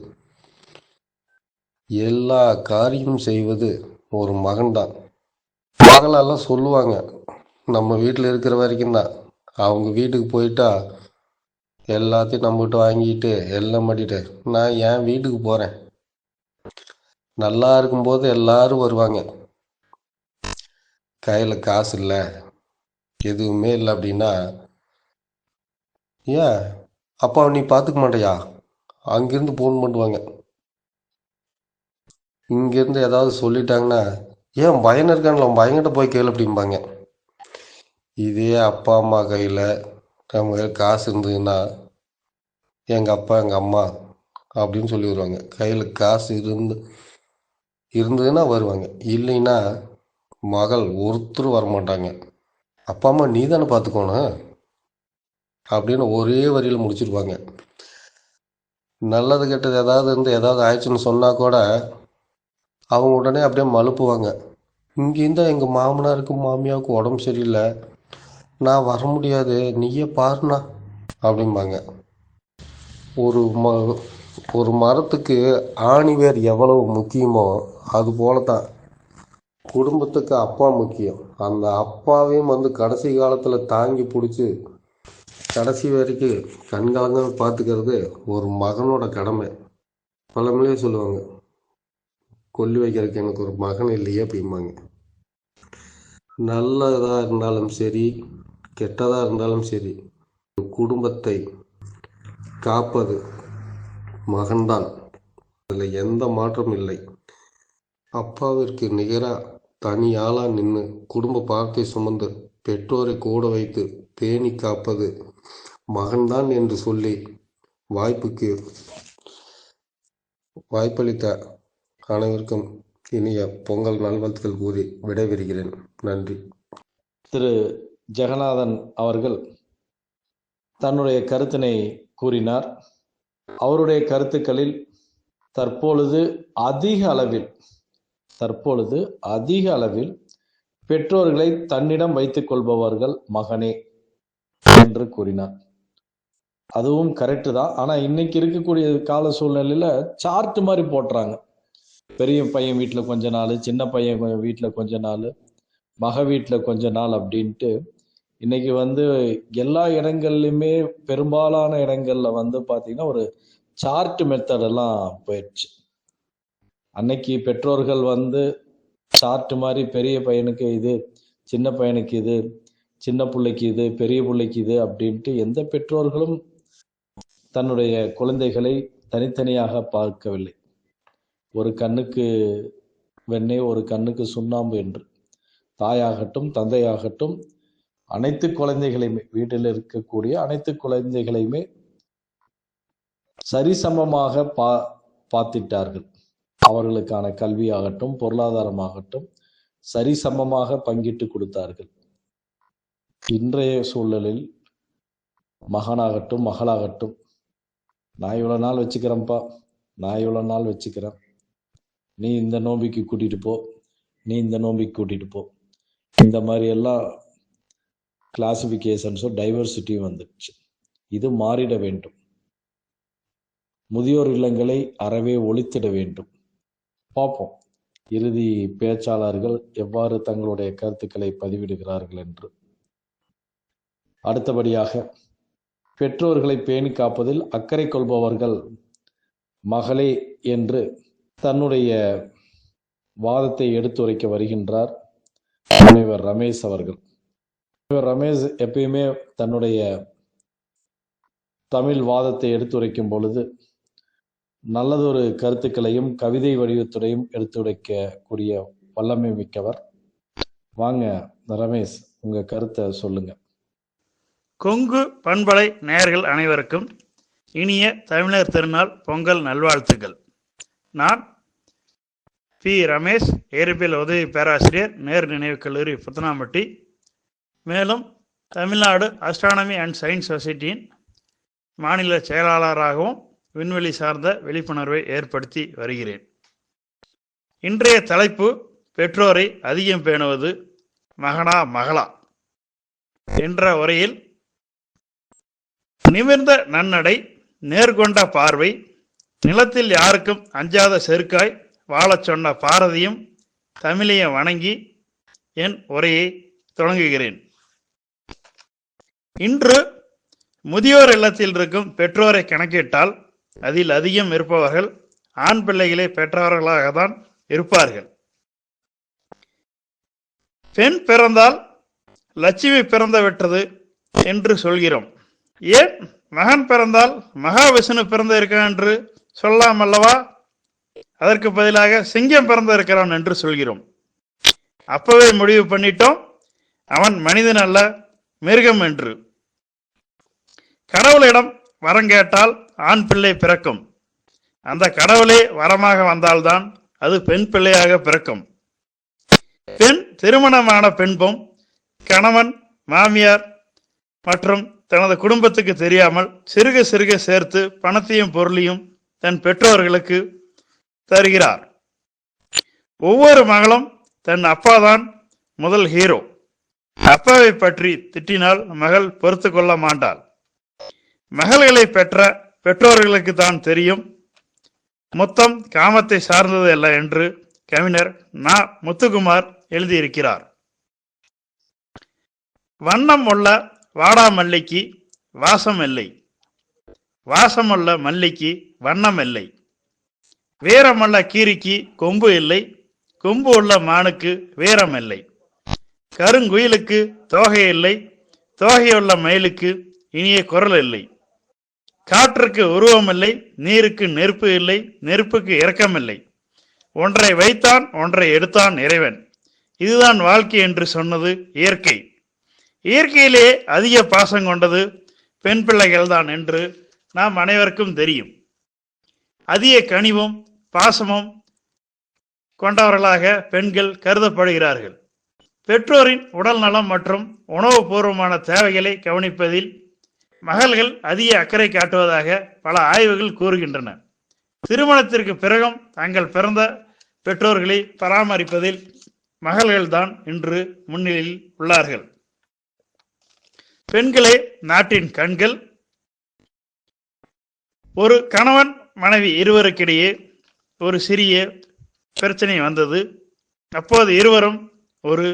Speaker 5: எல்லா காரியமும் செய்வது ஒரு மகன்தான். மகளெல்லாம் சொல்லுவாங்க, நம்ம வீட்டில் இருக்கிற வரைக்கும் தான், அவங்க வீட்டுக்கு போயிட்டா எல்லாத்தையும் நம்மகிட்ட வாங்கிட்டு எல்லாம் பண்ணிட்டு நான் என் வீட்டுக்கு போகிறேன். நல்லா இருக்கும்போது எல்லாரும் வருவாங்க, கையில் காசு இல்லை, எதுவுமே இல்லை அப்படின்னா, ஏன் அப்பா நீ பார்த்துக்க மாட்டியா, அங்கேருந்து ஃபோன் பண்ணுவாங்க. இங்கேருந்து ஏதாவது சொல்லிட்டாங்கன்னா, ஏன் பையன் இருக்காங்களா, பையன்கிட்ட போய் கேளு அப்படிம்பாங்க. இதே அப்பா அம்மா கையில் நம்ம கையில் காசு இருந்ததுன்னா எங்கள் அப்பா எங்கள் அம்மா அப்படின்னு சொல்லி வருவாங்க. கையில் காசு இருந்ததுன்னா வருவாங்க, இல்லைன்னா மகள் ஒருத்தரும் வரமாட்டாங்க. அப்பா அம்மா நீ தானே பார்த்துக்கோணும் அப்படின்னு ஒரே வரியில் முடிச்சிருவாங்க. நல்லது கெட்டது ஏதாவது ஆயிடுச்சுன்னு சொன்னால் கூட அவங்க உடனே அப்படியே மழுப்புவாங்க. இங்கேருந்தா எங்கள் மாமனாருக்கும் மாமியாவுக்கும் உடம்பு சரியில்லை, நான் வர முடியாது, நீயே பாருண்ணா அப்படிம்பாங்க. ஒரு மரத்துக்கு ஆணிவேர் எவ்வளவு முக்கியமோ அது போல தான் குடும்பத்துக்கு அப்பா முக்கியம். அந்த அப்பாவையும் கடைசி காலத்தில் தாங்கி பிடிச்சி கடைசி வரைக்கும் கண்கலங்க பார்த்துக்கிறது ஒரு மகனோட கடமை. பழமொழியே சொல்லுவாங்க, கொல்லி வைக்கிறதுக்கு எனக்கு ஒரு மகன் இல்லையே அப்படிம்பாங்க. நல்லதாக இருந்தாலும் சரி, கெட்டதாக இருந்தாலும் சரி, குடும்பத்தை காப்பது மகன்தான். அதில் எந்த மாற்றமும் இல்லை. அப்பாவிற்கு நிகராக தனியாளா நின்று குடும்ப பாரத்தை சுமந்து பெற்றோரை கூட வைத்து பேணி காப்பது மகன்தான் என்று சொல்லி வாய்ப்பளித்த அனைவருக்கும் இனிய பொங்கல் நல்வாழ்த்துக்கள் கூறி விடைபெறுகிறேன். நன்றி.
Speaker 2: திரு ஜெகநாதன் அவர்கள் தன்னுடைய கருத்தினை கூறினார். அவருடைய கருத்துக்களில் தற்பொழுது அதிக அளவில் பெற்றோர்களை தன்னிடம் வைத்துக் கொள்பவர்கள் மகனே என்று கூறினார். அதுவும் கரெக்டு தான். ஆனா இன்னைக்கு இருக்கக்கூடிய கால சூழ்நிலையில சார்ட் மாதிரி போட்டுறாங்க. பெரிய பையன் வீட்டுல கொஞ்ச நாள், சின்ன பையன் வீட்டுல கொஞ்ச நாள், மக வீட்டுல கொஞ்ச நாள் அப்படின்ட்டு இன்னைக்கு எல்லா இடங்கள்லையுமே பெரும்பாலான இடங்கள்ல பாத்தீங்கன்னா ஒரு சார்ட் மெத்தட் எல்லாம் போயிடுச்சு. அன்னைக்கு பெற்றோர்கள் சார்ட் மாதிரி பெரிய பையனுக்கு இது, சின்ன பையனுக்கு இது, சின்ன பிள்ளைக்கு இது, பெரிய பிள்ளைக்கு இது அப்படின்ட்டு எந்த பெற்றோர்களும் தன்னுடைய குழந்தைகளை தனித்தனியாக பார்க்கவில்லை. ஒரு கண்ணுக்கு வெண்ணெய், ஒரு கண்ணுக்கு சுண்ணாம்பு என்று தாயாகட்டும் தந்தையாகட்டும் அனைத்து குழந்தைகளையுமே, வீட்டில் இருக்கக்கூடிய அனைத்து குழந்தைகளையுமே சரிசமமாக பார்த்திட்டார்கள். அவர்களுக்கான கல்வியாகட்டும் பொருளாதாரமாகட்டும் சரிசமமாக பங்கிட்டு கொடுத்தார்கள். இன்றைய சூழலில் மகனாகட்டும் மகளாகட்டும், நான் இவ்வளோ நாள் வச்சுக்கிறேன்ப்பா, நான் இவ்வளோ நாள் வச்சுக்கிறேன், நீ இந்த நோம்பிக்கு கூட்டிட்டு போ, நீ இந்த நோம்பிக்கு கூட்டிட்டு போ, இந்த மாதிரி எல்லாம் கிளாசிஃபிகேஷன்ஸும் டைவர்சிட்டியும் வந்துடுச்சு. இது மாறிட வேண்டும். முதியோர் இல்லங்களை அறவே ஒழித்திட வேண்டும். பார்ப்போம் இறுதி பேச்சாளர்கள் எவ்வாறு தங்களுடைய கருத்துக்களை பதிவிடுகிறார்கள் என்று. அடுத்தபடியாக, பெற்றோர்களை பேணி காப்பதில் அக்கறை கொள்பவர்கள் மகளே என்று தன்னுடைய வாதத்தை எடுத்துரைக்க வருகின்றார் முனைவர் ரமேஷ் அவர்கள். ரமேஷ் எப்பயுமே தன்னுடைய தமிழ் வாதத்தை எடுத்துரைக்கும் பொழுது நல்லதொரு கருத்துக்களையும் கவிதை வடிவத்துடையும் எடுத்துரைக்கக்கூடிய வல்லமை மிக்கவர். வாங்க ரமேஷ், உங்க கருத்தை சொல்லுங்க.
Speaker 6: கொங்கு பண்பலை நேயர்கள் அனைவருக்கும் இனிய தமிழர் திருநாள் பொங்கல் நல்வாழ்த்துக்கள். நான் பி. ரமேஷ், இயற்பியல் உதவி பேராசிரியர், நேரு நினைவுக் கல்லூரி, புத்தனாம்பட்டி. மேலும் தமிழ்நாடு அஸ்ட்ரானமி அண்ட் சயின்ஸ் சொசைட்டியின் மாநில செயலாளராகவும் விண்வெளி சார்ந்த விழிப்புணர்வை ஏற்படுத்தி வருகிறேன். இன்றைய தலைப்பு பெற்றோரை அதிகம் பேணுவது மகனா மகளா என்ற உரையில் நிமிர்ந்த நன்னடை, நேர்கொண்ட பார்வை, நிலத்தில் யாருக்கும் அஞ்சாத செருக்காய் வாழச் சொன்ன பாரதியும் தமிழைய வணங்கி என் உரையை தொடங்குகிறேன். இன்று முதியோர் இல்லத்தில் இருக்கும் பெற்றோரை கணக்கிட்டால் அதில் அதிகம் இருப்பவர்கள் ஆண் பிள்ளைகளே பெற்றவர்களாகத்தான் இருப்பார்கள். பெண் பிறந்தால் லட்சுமி பிறந்து விட்டது என்று சொல்கிறோம். ஏன் மகன் பிறந்தால் மகாவிஷ்ணு பிறந்து இருக்கான் என்று சொல்லலாம் அல்லவா? அதற்கு பதிலாக சிங்கம் பிறந்து இருக்கிறான் என்று சொல்கிறோம். அப்பவே முடிவு பண்ணிட்டோம், அவன் மனிதன் அல்ல மிருகம் என்று. கடவுளிடம் வரம் கேட்டால் ஆண் பிள்ளை பிறக்கும். அந்த கடவுளே வரமாக வந்தால்தான் அது பெண் பிள்ளையாக பிறக்கும். பெண் திருமணமான பின்பும் கணவன், மாமியார் மற்றும் தனது குடும்பத்துக்கு தெரியாமல் சிறுக சிறுக சேர்த்து பணத்தையும் பொருளையும் தன் பெற்றோர்களுக்கு தருகிறார். ஒவ்வொரு மகளும் தன் அப்பாதான் முதல் ஹீரோ. அப்பாவை பற்றி திட்டினால் மகள் பொறுத்து கொள்ள மாட்டாள். மகள்களை பெற்ற பெற்றோர்களுக்கு தான் தெரியும் மொத்தம் காமத்தை சார்ந்தது அல்ல என்று கவிஞர் நா. முத்துக்குமார் எழுதியிருக்கிறார். வண்ணம் உள்ள வாடாமல்லிக்கு வாசம் இல்லை, வாசமுள்ள மல்லிக்கு வண்ணம் இல்லை, வீரமுள்ள கீரிக்கு கொம்பு இல்லை, கொம்பு உள்ள மானுக்கு வீரம் இல்லை, கருங்குயிலுக்கு தோகை இல்லை, தோகையுள்ள மயிலுக்கு இனிய குரல் இல்லை, காற்றுக்கு உருவம் இல்லை, நீருக்கு நெருப்பு இல்லை, நெருப்புக்கு இரக்கம் இல்லை, ஒன்றை வைத்தான் ஒன்றை எடுத்தான் இறைவன், இதுதான் வாழ்க்கை என்று சொன்னது இயற்கை. இயற்கையிலே அதிக பாசம் கொண்டது பெண் பிள்ளைகள் தான் என்று நாம் அனைவருக்கும் தெரியும். அதிக கனிவும் பாசமும் கொண்டவர்களாக பெண்கள் கருதப்படுகிறார்கள். பெற்றோரின் உடல் நலம் மற்றும் உணவுபூர்வமான தேவைகளை கவனிப்பதில் மகள்கள் அதிக அக்கறை காட்டுவதாக பல ஆய்வுகள் கூறுகின்றன. திருமணத்திற்கு பிறகும் தங்கள் பிறந்த பெற்றோர்களை பராமரிப்பதில் மகள்கள்தான் இன்று முன்னிலையில் உள்ளார்கள். பெண்களே நாட்டின் கண்கள். ஒரு கணவன் மனைவி இருவருக்கிடையே ஒரு சிறிய பிரச்சனை வந்தது. அப்போது இருவரும் ஒரு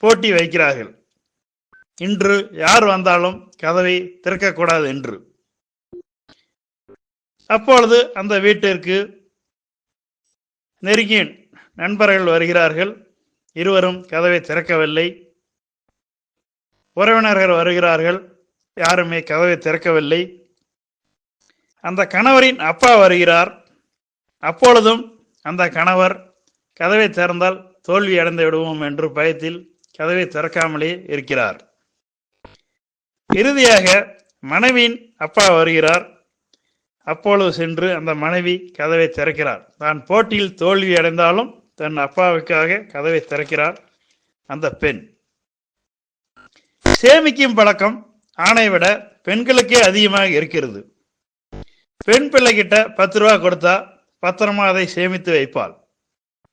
Speaker 6: போட்டி வைக்கிறார்கள். இன்று யார் வந்தாலும் கதவை திறக்கக்கூடாது என்று. அப்பொழுது அந்த வீட்டிற்கு நெருங்கிய நண்பர்கள் வருகிறார்கள். இருவரும் கதவை திறக்கவில்லை. உறவினர்கள் வருகிறார்கள். யாருமே கதவை திறக்கவில்லை. அந்த கணவரின் அப்பா வருகிறார். அப்பொழுதும் அந்த கணவர் கதவை திறந்தால் தோல்வி அடைந்து விடுவோம் என்று பயத்தில் கதவை திறக்காமலே இருக்கிறார். இறுதியாக மனைவியின் அப்பா வருகிறார். அப்பொழுது சென்று அந்த மனைவி கதவை திறக்கிறார். தான் போட்டியில் தோல்வி அடைந்தாலும் தன் அப்பாவுக்காக கதவை திறக்கிறார் அந்த பெண். சேமிக்கும் பழக்கம் ஆணை விட பெண்களுக்கே அதிகமாக இருக்கிறது. பெண் பிள்ளைகிட்ட 10 ரூபா கொடுத்தா பத்திரமா அதை சேமித்து வைப்பாள்.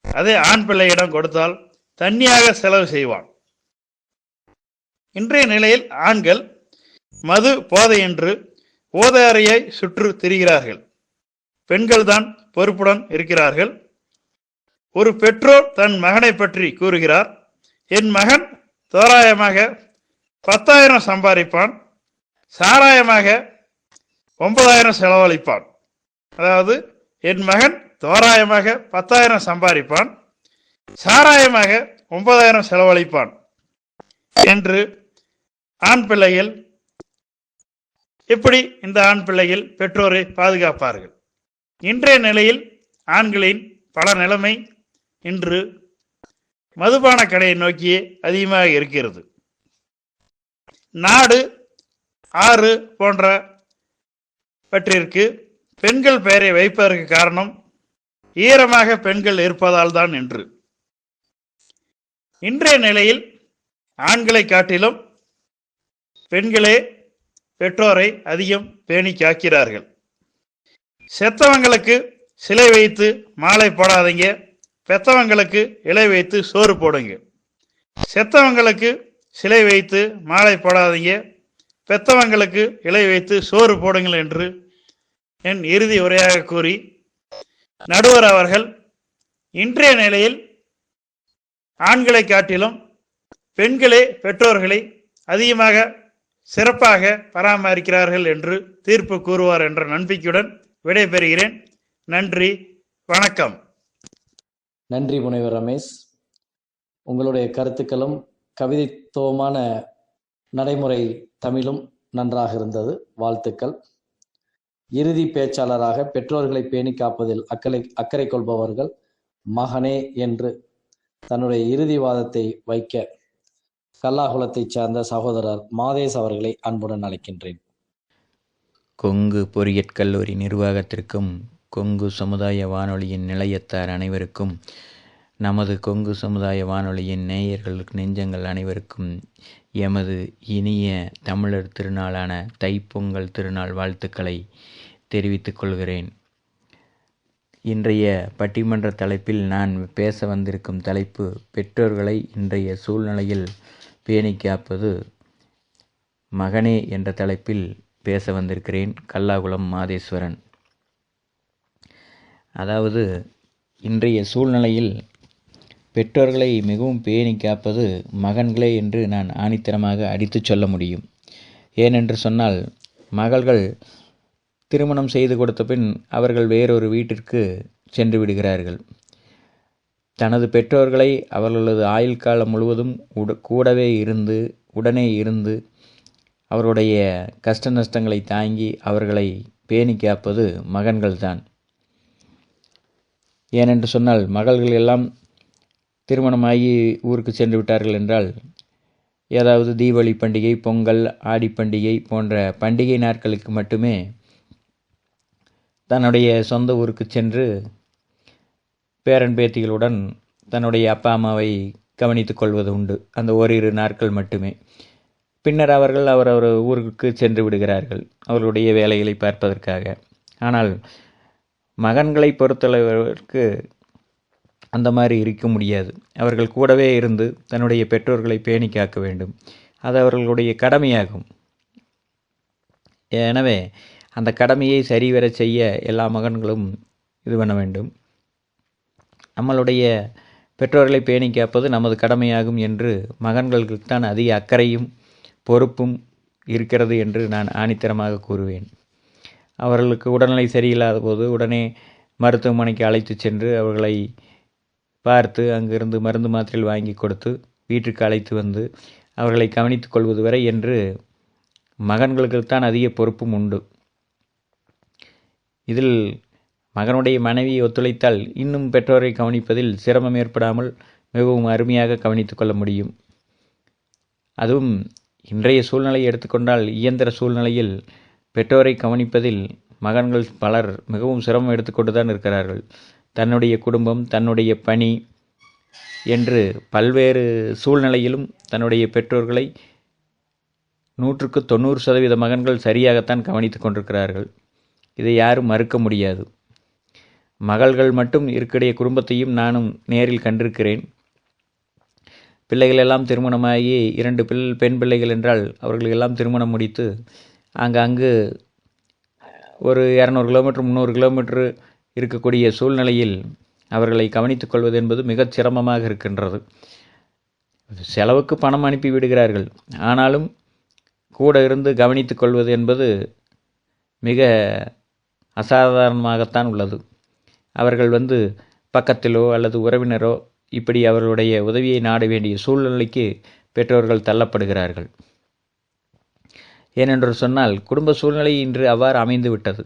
Speaker 6: அதே ஆண் பிள்ளையிடம் கொடுத்தால் தனியாக செலவு செய்வான். இன்றைய நிலையில் ஆண்கள் மது போதை என்று போதையறையை சுற்று திரிகிறார்கள். பெண்கள் தான் பொறுப்புடன் இருக்கிறார்கள். ஒரு பெற்றோர் தன் மகனை பற்றி கூறுகிறார். என் மகன் தோராயமாக 10,000 சம்பாதிப்பான், சாராயமாக 9,000 செலவழிப்பான். அதாவது என் மகன் தோராயமாக 10,000 சம்பாதிப்பான், சாராயமாக 9,000 செலவழிப்பான் என்று ஆண் பிள்ளைகள், எப்படி இந்த ஆண் பிள்ளைகள் பெற்றோரை பாதுகாப்பார்கள்? இன்றைய நிலையில் ஆண்களின் பல நிலைமை இன்று மதுபான கடையை நோக்கியே அதிகமாக இருக்கிறது. நாடு, ஆறு போன்றவற்றிற்கு பெண்கள் பெயரை வைப்பதற்கு காரணம் ஈரமாக பெண்கள் இருப்பதால் தான் என்று. இன்றைய நிலையில் ஆண்களை காட்டிலும் பெண்களே பெற்றோரை அதிகம் பேணி காக்கிறார்கள். செத்தவங்களுக்கு சிலை வைத்து மாலை போடாதீங்க, பெத்தவங்களுக்கு இலை வைத்து சோறு போடுங்க. செத்தவங்களுக்கு சிலை வைத்து மாலை போடாதீங்க, பெத்தவங்களுக்கு இலை வைத்து சோறு போடுங்கள் என்று என் இறுதி உரையாக கூறி, நடுவர் அவர்கள் இன்றைய நிலையில் ஆண்களை காட்டிலும் பெண்களே பெற்றோர்களை அதிகமாக சிறப்பாக பராமரிக்கிறார்கள் என்று தீர்ப்பு கூறுவார் என்ற நம்பிக்கையுடன் விடைபெறுகிறேன். நன்றி, வணக்கம்.
Speaker 2: நன்றி முனைவர் ரமேஷ். உங்களுடைய கருத்துக்களும் கவிதைத்துவமான நடைமுறை தமிழும் நன்றாக இருந்தது. வாழ்த்துக்கள். இறுதி பேச்சாளராக பெற்றோர்களை பேணி காப்பதில் அக்கறை கொள்பவர்கள் மகனே என்று தன்னுடைய இறுதி வாதத்தை வைக்க கல்லாகுளத்தைச் சார்ந்த சகோதரர் மாதேஷ் அவர்களை அன்புடன் அழைக்கின்றேன்.
Speaker 7: கொங்கு பொறியியற் கல்லூரி நிர்வாகத்திற்கும் கொங்கு சமுதாய வானொலியின் நிலையத்தார் அனைவருக்கும், நமது கொங்கு சமுதாய வானொலியின் நேயர்கள் நெஞ்சங்கள் அனைவருக்கும் எமது இனிய தமிழர் திருநாளான தைப்பொங்கல் திருநாள் வாழ்த்துக்களை தெரிவித்துக் கொள்கிறேன். இன்றைய பட்டிமன்ற தலைப்பில் நான் பேச வந்திருக்கும் தலைப்பு, பெற்றோர்களை இன்றைய சூழ்நிலையில் பேணி காப்பது மகனே என்ற தலைப்பில் பேச வந்திருக்கிறேன். கல்லாகுளம் மாதேஸ்வரன். அதாவது, இன்றைய சூழ்நிலையில் பெற்றோர்களை மிகவும் பேணி காப்பது மகன்களே என்று நான் ஆணித்தரமாக அடித்து சொல்ல முடியும். ஏனென்று சொன்னால், மகள்கள் திருமணம் செய்து கொடுத்த பின் அவர்கள் வேறொரு வீட்டிற்கு சென்று விடுகிறார்கள். தனது பெற்றோர்களை அவர்களது ஆயுள் காலம் முழுவதும் கூடவே இருந்து, உடனே இருந்து, அவருடைய கஷ்ட நஷ்டங்களை தாங்கி அவர்களை பேணி காப்பது மகன்கள்தான். ஏனென்று சொன்னால், மகள்கள் எல்லாம் திருமணமாகி ஊருக்கு சென்று விட்டார்கள் என்றால் ஏதாவது தீபாவளி பண்டிகை, பொங்கல், ஆடிப்பண்டிகை போன்ற பண்டிகை நாட்களுக்கு மட்டுமே தன்னுடைய சொந்த ஊருக்கு சென்று பேரன் பேத்திகளுடன் தன்னுடைய அப்பா அம்மாவை கவனித்து கொள்வது உண்டு. அந்த ஓரிரு நாட்கள் மட்டுமே. பின்னர் அவர்கள் அவரவர் ஊருக்கு சென்று விடுகிறார்கள் அவர்களுடைய வேலைகளை பார்ப்பதற்காக. ஆனால் மகன்களை பொறுத்தளவிற்கு அந்த மாதிரி இருக்க முடியாது. அவர்கள் கூடவே இருந்து தன்னுடைய பெற்றோர்களை பேணி காக்க வேண்டும். அது அவர்களுடைய கடமையாகும். எனவே அந்த கடமையை சரிவர செய்ய எல்லா மகன்களும் இது பண்ண வேண்டும். நம்மளுடைய பெற்றோர்களை பேணி காப்பது நமது கடமையாகும் என்று மகன்களுக்குத்தான் அதிக அக்கறையும் பொறுப்பும் இருக்கிறது என்று நான் ஆணித்தரமாக கூறுவேன். அவர்களுக்கு உடல்நிலை சரியில்லாத போது உடனே மருத்துவமனைக்கு அழைத்து சென்று அவர்களை பார்த்து அங்கிருந்து மருந்து மாத்திரைகள் வாங்கி கொடுத்து வீட்டுக்கு அழைத்து வந்து அவர்களை கவனித்துக் கொள்வது வரை என்று மகன்களுக்குத்தான் அதிக பொறுப்பும் உண்டு. இதில் மகனுடைய மனைவி ஒத்துழைத்தால் இன்னும் பெற்றோரை கவனிப்பதில் சிரமம் ஏற்படாமல் மிகவும் அருமையாக கவனித்து கொள்ள முடியும். அதுவும் இன்றைய சூழ்நிலையை எடுத்துக்கொண்டால் இயந்திர சூழ்நிலையில் பெற்றோரை கவனிப்பதில் மகன்கள் பலர் மிகவும் சிரமம் எடுத்துக்கொண்டு தான் இருக்கிறார்கள். தன்னுடைய குடும்பம், தன்னுடைய பணி என்று பல்வேறு சூழ்நிலையிலும் தன்னுடைய பெற்றோர்களை 100% மகன்கள் சரியாகத்தான் கவனித்து கொண்டிருக்கிறார்கள். இதை யாரும் மறுக்க முடியாது. மகள்கள் மட்டும் இருக்கக்கூடிய குடும்பத்தையும் நானும் நேரில் கண்டிருக்கிறேன். பிள்ளைகள் எல்லாம் திருமணமாகி 2 பெண் பிள்ளைகள் என்றால் அவர்கள் எல்லாம் திருமணம் முடித்து அங்கு ஒரு 200 கிலோமீட்டர் 300 கிலோமீட்டர் இருக்கக்கூடிய சூழ்நிலையில் அவர்களை கவனித்துக் கொள்வது என்பது மிகச் சிரமமாக இருக்கின்றது. செலவுக்கு பணம் அனுப்பி விடுகிறார்கள். ஆனாலும் கூட இருந்து கவனித்துக் கொள்வது என்பது மிக அசாதாரணமாகத்தான் உள்ளது. அவர்கள் பக்கத்திலோ அல்லது உறவினரோ இப்படி அவர்களுடைய உதவியை நாட வேண்டிய சூழ்நிலைக்கு பெற்றோர்கள் தள்ளப்படுகிறார்கள். ஏனென்று சொன்னால் குடும்ப சூழ்நிலை இன்று அவ்வாறு அமைந்து விட்டது.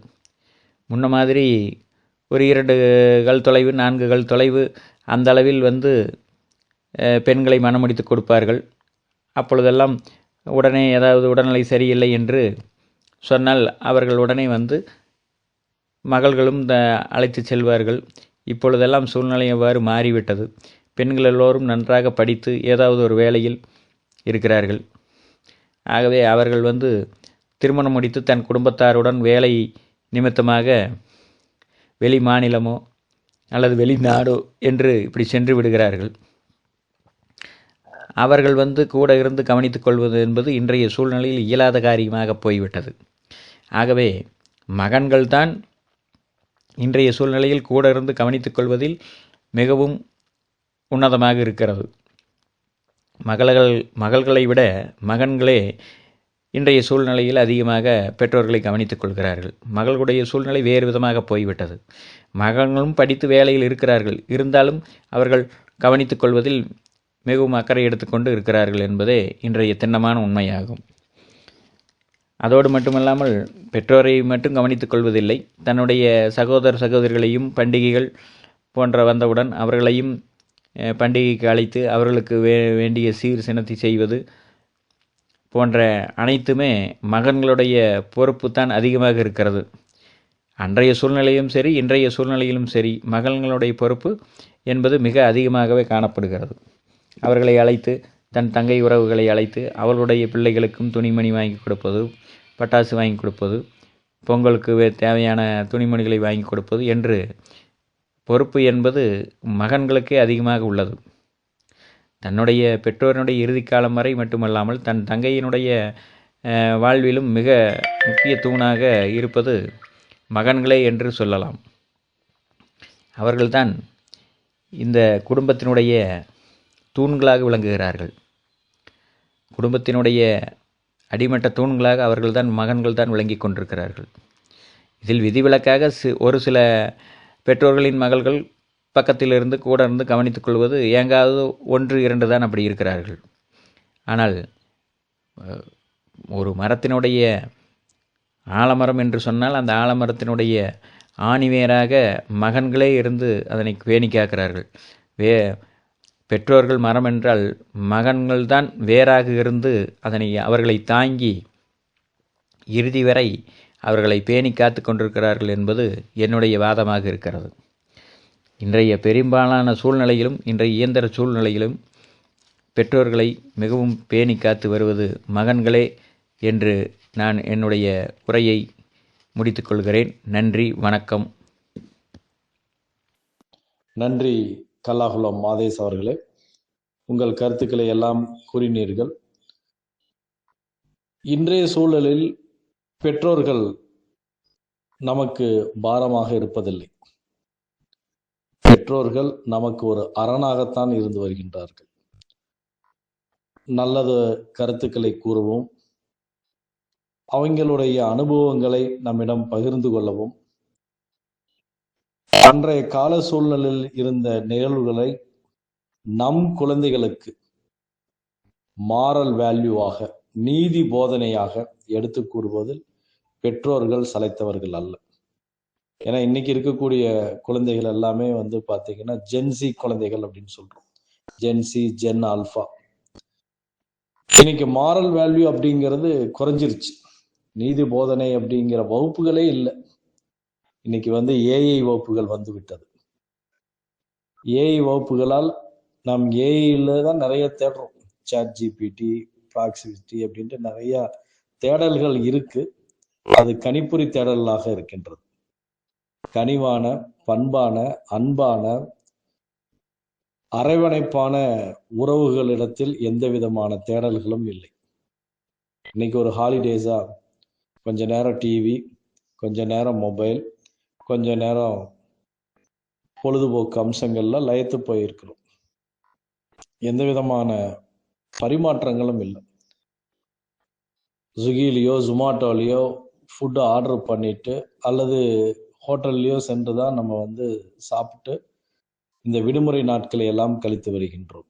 Speaker 7: முன்ன மாதிரி ஒரு 2 கல் தொலைவு 4 கல் தொலைவு அந்த அளவில் பெண்களை மணமுடித்து கொடுப்பார்கள். அப்பொழுதெல்லாம் உடனே ஏதாவது உடல்நிலை சரியில்லை என்று சொன்னால் அவர்கள் உடனே மகள்களும் அழைத்து செல்வார்கள். இப்பொழுதெல்லாம் சூழ்நிலை எவ்வாறு மாறிவிட்டது. பெண்கள் எல்லோரும் நன்றாக படித்து ஏதாவது ஒரு வேலையில் இருக்கிறார்கள். ஆகவே அவர்கள் திருமணம் முடித்து தன் குடும்பத்தாருடன் வேலை நிமித்தமாக வெளி மாநிலமோ அல்லது வெளிநாடோ என்று இப்படி சென்று விடுகிறார்கள். அவர்கள் கூட இருந்து கவனித்துக் கொள்வது என்பது இன்றைய சூழ்நிலையில் இயலாத காரியமாக போய்விட்டது. ஆகவே மகன்கள்தான் இன்றைய சூழ்நிலையில் கூட இருந்து கவனித்துக் கொள்வதில் மிகவும் உன்னதமாக இருக்கிறது. மகள்களை விட மகன்களே இன்றைய சூழ்நிலையில் அதிகமாக பெற்றோர்களை கவனித்துக் கொள்கிறார்கள். மகளுடைய சூழ்நிலை வேறு விதமாக போய்விட்டது. மகன்களும் படித்து வேலையில் இருக்கிறார்கள். இருந்தாலும் அவர்கள் கவனித்துக் கொள்வதில் மிகவும் அக்கறை எடுத்துக்கொண்டு இருக்கிறார்கள் என்பதே இன்றைய திண்ணமான உண்மையாகும். அதோடு மட்டுமல்லாமல் பெற்றோரை மட்டும் கவனித்துக் கொள்வதில்லை, தன்னுடைய சகோதர சகோதரிகளையும் பண்டிகைகள் போன்ற வந்தவுடன் அவர்களையும் பண்டிகைக்கு அழைத்து அவர்களுக்கு வேண்டிய சீர் சினத்தை செய்வது போன்ற அனைத்துமே மகன்களுடைய பொறுப்பு தான் அதிகமாக இருக்கிறது. அன்றைய சூழ்நிலையும் சரி இன்றைய சூழ்நிலையிலும் சரி மகன்களுடைய பொறுப்பு என்பது மிக அதிகமாகவே காணப்படுகிறது. அவர்களை அழைத்து தன் தங்கை உறவுகளை அழைத்து அவர்களுடைய பிள்ளைகளுக்கும் துணிமணி வாங்கி கொடுப்பது, பட்டாசு வாங்கி கொடுப்பது, பொங்கலுக்கு தேவையான துணிமணிகளை வாங்கி கொடுப்பது என்று பொறுப்பு என்பது மகன்களுக்கே அதிகமாக உள்ளது. தன்னுடைய பெற்றோரினுடைய இறுதி காலம் வரை மட்டுமல்லாமல் தன் தங்கையினுடைய வாழ்விலும் மிக முக்கிய தூணாக இருப்பது மகன்களே என்று சொல்லலாம். அவர்கள்தான் இந்த குடும்பத்தினுடைய தூண்களாக விளங்குகிறார்கள். குடும்பத்தினுடைய அடிமட்ட தூண்களாக அவர்கள்தான் மகன்கள் தான் விளங்கி கொண்டிருக்கிறார்கள். இதில் விதிவிலக்காக ஒரு சில பெற்றோர்களின் மகள்கள் பக்கத்திலிருந்து கூட இருந்து கவனித்துக் கொள்வது எங்காவது 1-2 தான் அப்படி இருக்கிறார்கள். ஆனால் ஒரு மரத்தினுடைய ஆலமரம் என்று சொன்னால் அந்த ஆலமரத்தினுடைய ஆணிவேராக மகன்களே இருந்து அதனை பேணி காக்கிறார்கள். பெற்றோர்கள் மரம் என்றால் மகன்கள்தான் வேறாக இருந்து அவர்களை தாங்கி இறுதி வரை அவர்களை பேணி காத்து கொண்டிருக்கிறார்கள் என்பது என்னுடைய வாதமாக இருக்கிறது. இன்றைய பெரும்பாலான சூழ்நிலையிலும், இன்றைய இயந்திர சூழ்நிலையிலும் பெற்றோர்களை மிகவும் பேணி காத்து வருவது மகன்களே என்று நான் என்னுடைய உரையை முடித்துக்கொள்கிறேன். நன்றி, வணக்கம்.
Speaker 2: நன்றி கல்லாகுளம் மாதேஷ் அவர்களே, உங்கள் கருத்துக்களை எல்லாம் கூறினீர்கள். இன்றைய சூழலில் பெற்றோர்கள் நமக்கு பாரமாக இருப்பதில்லை. பெற்றோர்கள் நமக்கு ஒரு அரணாகத்தான் இருந்து வருகின்றார்கள். நல்லது கருத்துக்களை கூறவும், அவங்களுடைய அனுபவங்களை நம்மிடம் பகிர்ந்து கொள்ளவும், அன்றைய கால சூழ்நிலையில் இருந்த நிகழ்வுகளை நம் குழந்தைகளுக்கு மாரல் வேல்யூவாக, நீதி போதனையாக எடுத்து கூறுவதில் பெற்றோர்கள் சளைத்தவர்கள் அல்ல. ஏன்னா இன்னைக்கு இருக்கக்கூடிய குழந்தைகள் எல்லாமே பாத்தீங்கன்னா ஜென்சி குழந்தைகள் அப்படின்னு சொல்றோம். Gen Z, Gen Alpha. இன்னைக்கு மாரல் வேல்யூ அப்படிங்கிறது குறைஞ்சிருச்சு. நீதி போதனை அப்படிங்கிற வகுப்புகளே இல்லை. இன்னைக்கு ஏஐ வகுப்புகள் வந்து விட்டது. ஏஐ வகுப்புகளால் நாம் ஏஐல தான் நிறைய தேடுறோம். ChatGPT, ப்ராக்சிமிட்டி அப்படின்ட்டு நிறைய தேடல்கள் இருக்கு. அது கணிப்பொறி தேடலாக இருக்கின்றது. கனிவான, பண்பான, அன்பான, அரவணைப்பான உறவுகளிடத்தில் எந்த விதமான தேடல்களும் இல்லை. இன்னைக்கு ஒரு ஹாலிடேஸா கொஞ்ச நேரம் டிவி, கொஞ்ச நேரம் மொபைல், கொஞ்ச நேரம் பொழுதுபோக்கு அம்சங்கள்ல லயத்து போயிருக்கிறோம். எந்த விதமான பரிமாற்றங்களும் இல்லை. ஸ்விக்கிலேயோ ஜொமாட்டோலேயோ ஃபுட்டு ஆர்டர் பண்ணிட்டு அல்லது ஹோட்டல்லையோ சென்று தான் நம்ம சாப்பிட்டு இந்த விடுமுறை நாட்களை எல்லாம் கழித்து வருகின்றோம்.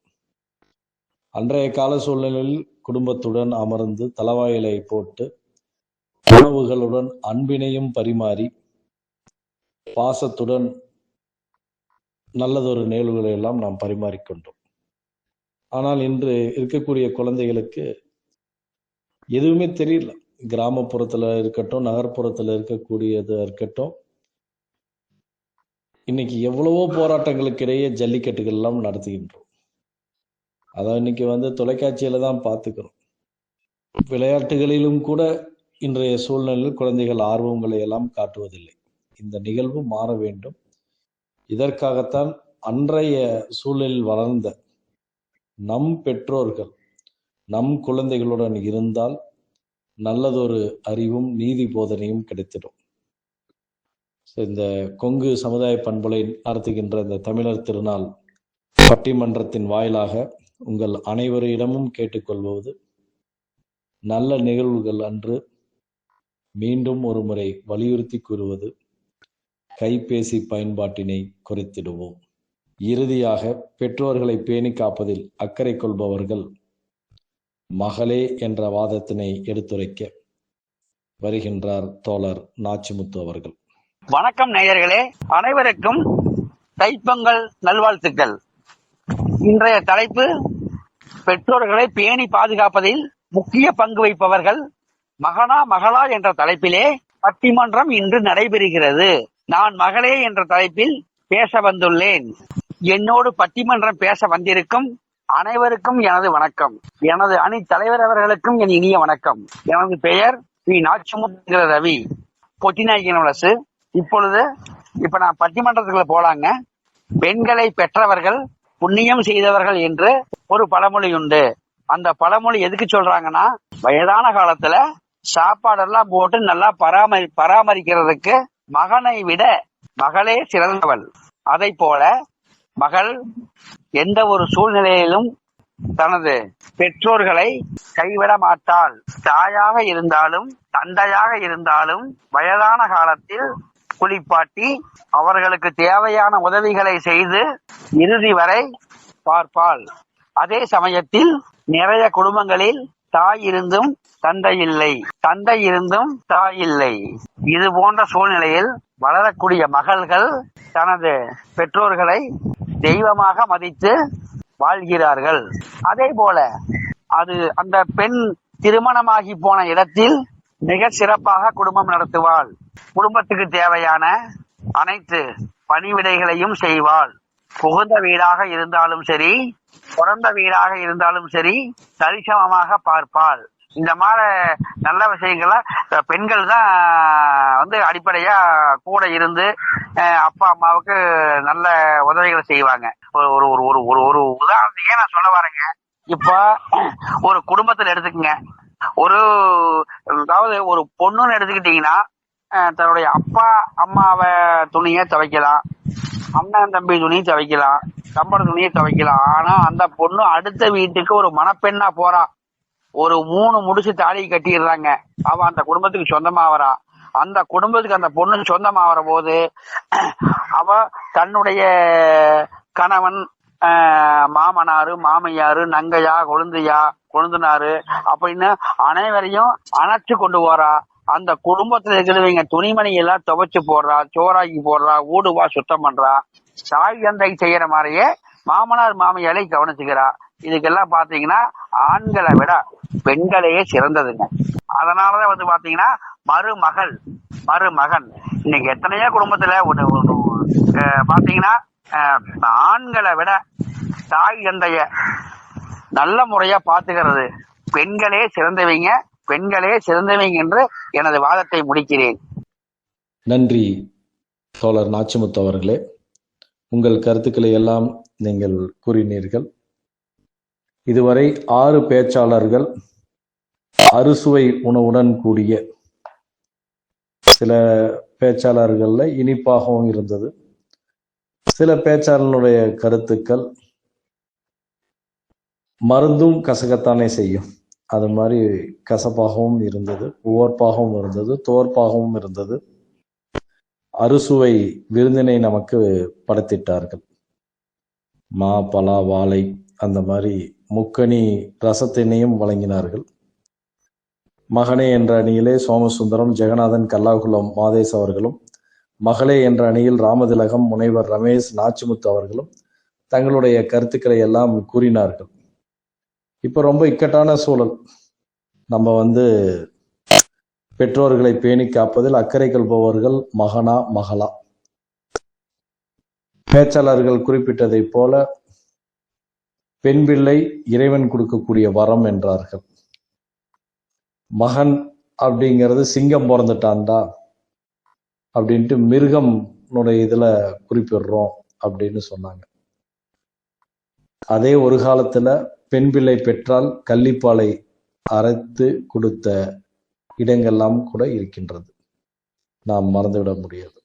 Speaker 2: அன்றைய கால சூழ்நிலையில் குடும்பத்துடன் அமர்ந்து தலவாயிலை போட்டு உணவுகளுடன் அன்பினையும் பரிமாறி பாசத்துடன் நல்லதொரு நிகழ்வுகளை எல்லாம் நாம் பரிமாறிக்கொண்டோம். ஆனால் இன்று இருக்கக்கூடிய குழந்தைகளுக்கு எதுவுமே தெரியல. கிராமப்புறத்துல இருக்கட்டும், நகர்ப்புறத்துல இருக்கக்கூடியது இருக்கட்டும், இன்னைக்கு எவ்வளவோ போராட்டங்களுக்கு இடையே ஜல்லிக்கட்டுகள் எல்லாம் நடத்துகின்றோம். அதான் இன்னைக்கு தொலைக்காட்சியில தான் பார்த்துக்கிறோம். விளையாட்டுகளிலும் கூட இன்றைய சூழ்நிலையில் குழந்தைகள் ஆர்வங்களை எல்லாம் காட்டுவதில்லை. இந்த நிகழ்வு மாற வேண்டும். இதற்காகத்தான் அன்றைய சூழலில் வளர்ந்த நம் பெற்றோர்கள் நம் குழந்தைகளுடன் இருந்தால் நல்லதொரு அறிவும் நீதி போதனையும் கிடைத்திடும். இந்த கொங்கு சமுதாய பண்புகளை நடத்துகின்ற இந்த தமிழர் திருநாள் பட்டிமன்றத்தின் வாயிலாக உங்கள் அனைவரிடமும் கேட்டுக்கொள்வது, நல்ல நிகழ்வுகள் அன்று மீண்டும் ஒரு முறை வலியுறுத்தி கூறுவது, கைபேசி பயன்பாட்டினை குறைத்திடுவோம். இறுதியாக, பெற்றோர்களை பேணி காப்பதில் அக்கறை கொள்பவர்கள் மகளே என்ற வாதத்தினை எடுத்துரைக்க வருகின்றார் தோழர் நாச்சிமுத்து அவர்கள்.
Speaker 8: வணக்கம் நேயர்களே, அனைவருக்கும் தைப்பொங்கல் நல்வாழ்த்துக்கள். இன்றைய தலைப்பு, பெற்றோர்களை பேணி பாதுகாப்பதில் முக்கிய பங்கு வகிப்பவர்கள் மகனா மகளா என்ற தலைப்பிலே பட்டிமன்றம் இன்று நடைபெறுகிறது. நான் மகளே என்ற தலைப்பில் பேச வந்துள்ளேன். என்னோடு பட்டிமன்றம் பேச வந்திருக்கும் அனைவருக்கும் எனது வணக்கம். எனது அணி தலைவர் அவர்களுக்கும் என் இனிய வணக்கம். எனது பெயர் ஸ்ரீ நாச்சிமுத்து ரவி, பொட்டிநாயக்கி. இப்ப நான் பட்டிமன்றத்துக்குள்ள போலாங்க. பெண்களை பெற்றவர்கள் புண்ணியம் செய்தவர்கள் என்று ஒரு பழமொழி உண்டு. அந்த பழமொழி எதுக்கு சொல்றாங்கன்னா, வயதான காலத்துல சாப்பாடெல்லாம் போட்டு நல்லா பராமரிக்கிறதுக்கு மகனை விட மகளே சிறந்தவள். அதை போல மகள் எந்த ஒரு சூழ்நிலையிலும் தனது பெற்றோர்களை கைவிட மாட்டாள். தாயாக இருந்தாலும் தந்தையாக இருந்தாலும் வயதான காலத்தில் குளிப்பாட்டி அவர்களுக்கு தேவையான உதவிகளை செய்து இறுதி வரை பார்ப்பாள். அதே சமயத்தில் நிறைய குடும்பங்களில் தாய் இருந்தும் தந்தை இல்லை, தந்தை இருந்தும் தாய் இல்லை. இது போன்ற சூழ்நிலையில் வளரக்கூடிய மகள்கள் தனது பெற்றோர்களை தெய்வமாக மதித்து வாழ்கிறார்கள். அதே போல அந்த பெண் திருமணமாகி போன இடத்தில் மிக சிறப்பாக குடும்பம் நடத்துவாள். குடும்பத்துக்கு தேவையான அனைத்து பணிவிடைகளையும் செய்வாள். புகுந்த வீடாக இருந்தாலும் சரி, பிறந்த வீடாக இருந்தாலும் சரி, சரிசமமாக பார்ப்பாள். இந்த மாதிரி நல்ல விஷயங்கள பெண்கள் தான் அடிப்படையா கூட இருந்து அப்பா அம்மாவுக்கு நல்ல உதவிகளை செய்வாங்க. ஒரு ஒரு ஒரு ஒரு ஒரு உதாரணத்தையே நான் சொல்ல வரேங்க. இப்ப ஒரு குடும்பத்துல எடுத்துக்கங்க, அதாவது ஒரு பொண்ணுன்னு எடுத்துக்கிட்டீங்கன்னா தன்னுடைய அப்பா அம்மாவை துணியை துவைக்கலாம், அண்ணன் தம்பி துணியை துவைக்கலாம், தம்பட துணியை துவைக்கலாம். ஆனா அந்த பொண்ணு அடுத்த வீட்டுக்கு ஒரு மணப்பெண்ணா போறா, ஒரு 3 முடிச்சு தாலி கட்டிடுறாங்க, அவ அந்த குடும்பத்துக்கு சொந்தமாவறா. அந்த குடும்பத்துக்கு அந்த பொண்ணு சொந்தமாவற போது அவ தன்னுடைய கணவன், மாமனாரு, மாமியாரு, நங்கையா, கொழுந்தையா, கொழுந்தனாரு அப்படின்னு அனைவரையும் அணைச்சு கொண்டு போறா. அந்த குடும்பத்துல இருக்கிறவங்க துணிமணி எல்லாம் துவைச்சு போடுறா, சோறாக்கி போடுறா, ஊடுவா சுத்தம் பண்றா. தாய் தந்தை செய்யற மாதிரியே மாமனார் மாமியாரை கவனிச்சுக்கிறா. இதுக்கெல்லாம் பாத்தீங்கன்னா ஆண்களை விட பெண்களையே சிறந்ததுங்க. அதனாலதான் பாத்தீங்கன்னா மருமகன் இன்னைக்கு எத்தனையோ குடும்பத்துல பாத்தீங்கன்னா ஆண்களை விட தாய் தந்தைய நல்ல முறையா பாத்துக்கிறது பெண்களே சிறந்தவைங்க என்று எனது வாதத்தை முடிக்கிறேன்.
Speaker 2: நன்றி தோழர் நாச்சிமுத்து அவர்களே. உங்கள் கருத்துக்களை எல்லாம் நீங்கள் கூறினீர்கள். இதுவரை 6 பேச்சாளர்கள் அறுசுவை உணவுடன் கூடிய, சில பேச்சாளர்கள்ல இனிப்பாகவும் இருந்தது, சில பேச்சாளர்களுடைய கருத்துக்கள் மருந்தும் கசகத்தானே செய்யும், அது மாதிரி கசப்பாகவும் இருந்தது, உவர்ப்பாகவும் இருந்தது, தோற்பாகவும் இருந்தது. அறுசுவை விருந்தினை நமக்கு படைத்திட்டார்கள். மா, பலா, வாழை அந்த மாதிரி முக்கணி ரசத்தினையும் வழங்கினார்கள். மகனே என்ற அணியிலே சோமசுந்தரம், ஜெகநாதன், கல்லாகுளம் மாதேஷ் அவர்களும், மகளே என்ற அணியில் ராமதிலகம், முனைவர் ரமேஷ், நாச்சிமுத்து அவர்களும் தங்களுடைய கருத்துக்களை எல்லாம் கூறினார்கள். இப்போ ரொம்ப இக்கட்டான சூழல். நம்ம பெற்றோர்களை பேணி காப்பதில் அக்கறை கொள்பவர்கள் மகனா மகளா? பேச்சாளர்கள் குறிப்பிட்டதை போல பெண் பிள்ளை இறைவன் கொடுக்கக்கூடிய வரம் என்றார்கள். மகன் அப்படிங்கிறது சிங்கம் பிறந்துட்டான்டா அப்படின்ட்டு மிருகம் இதுல குறிப்பிடுறோம் அப்படின்னு சொன்னாங்க. அதே ஒரு காலத்துல பெண் பிள்ளை பெற்றால் கள்ளிப்பாலை அரைத்து கொடுத்த இடங்கள்லாம் கூட இருக்கின்றது, நாம் மறந்துவிட முடியாது.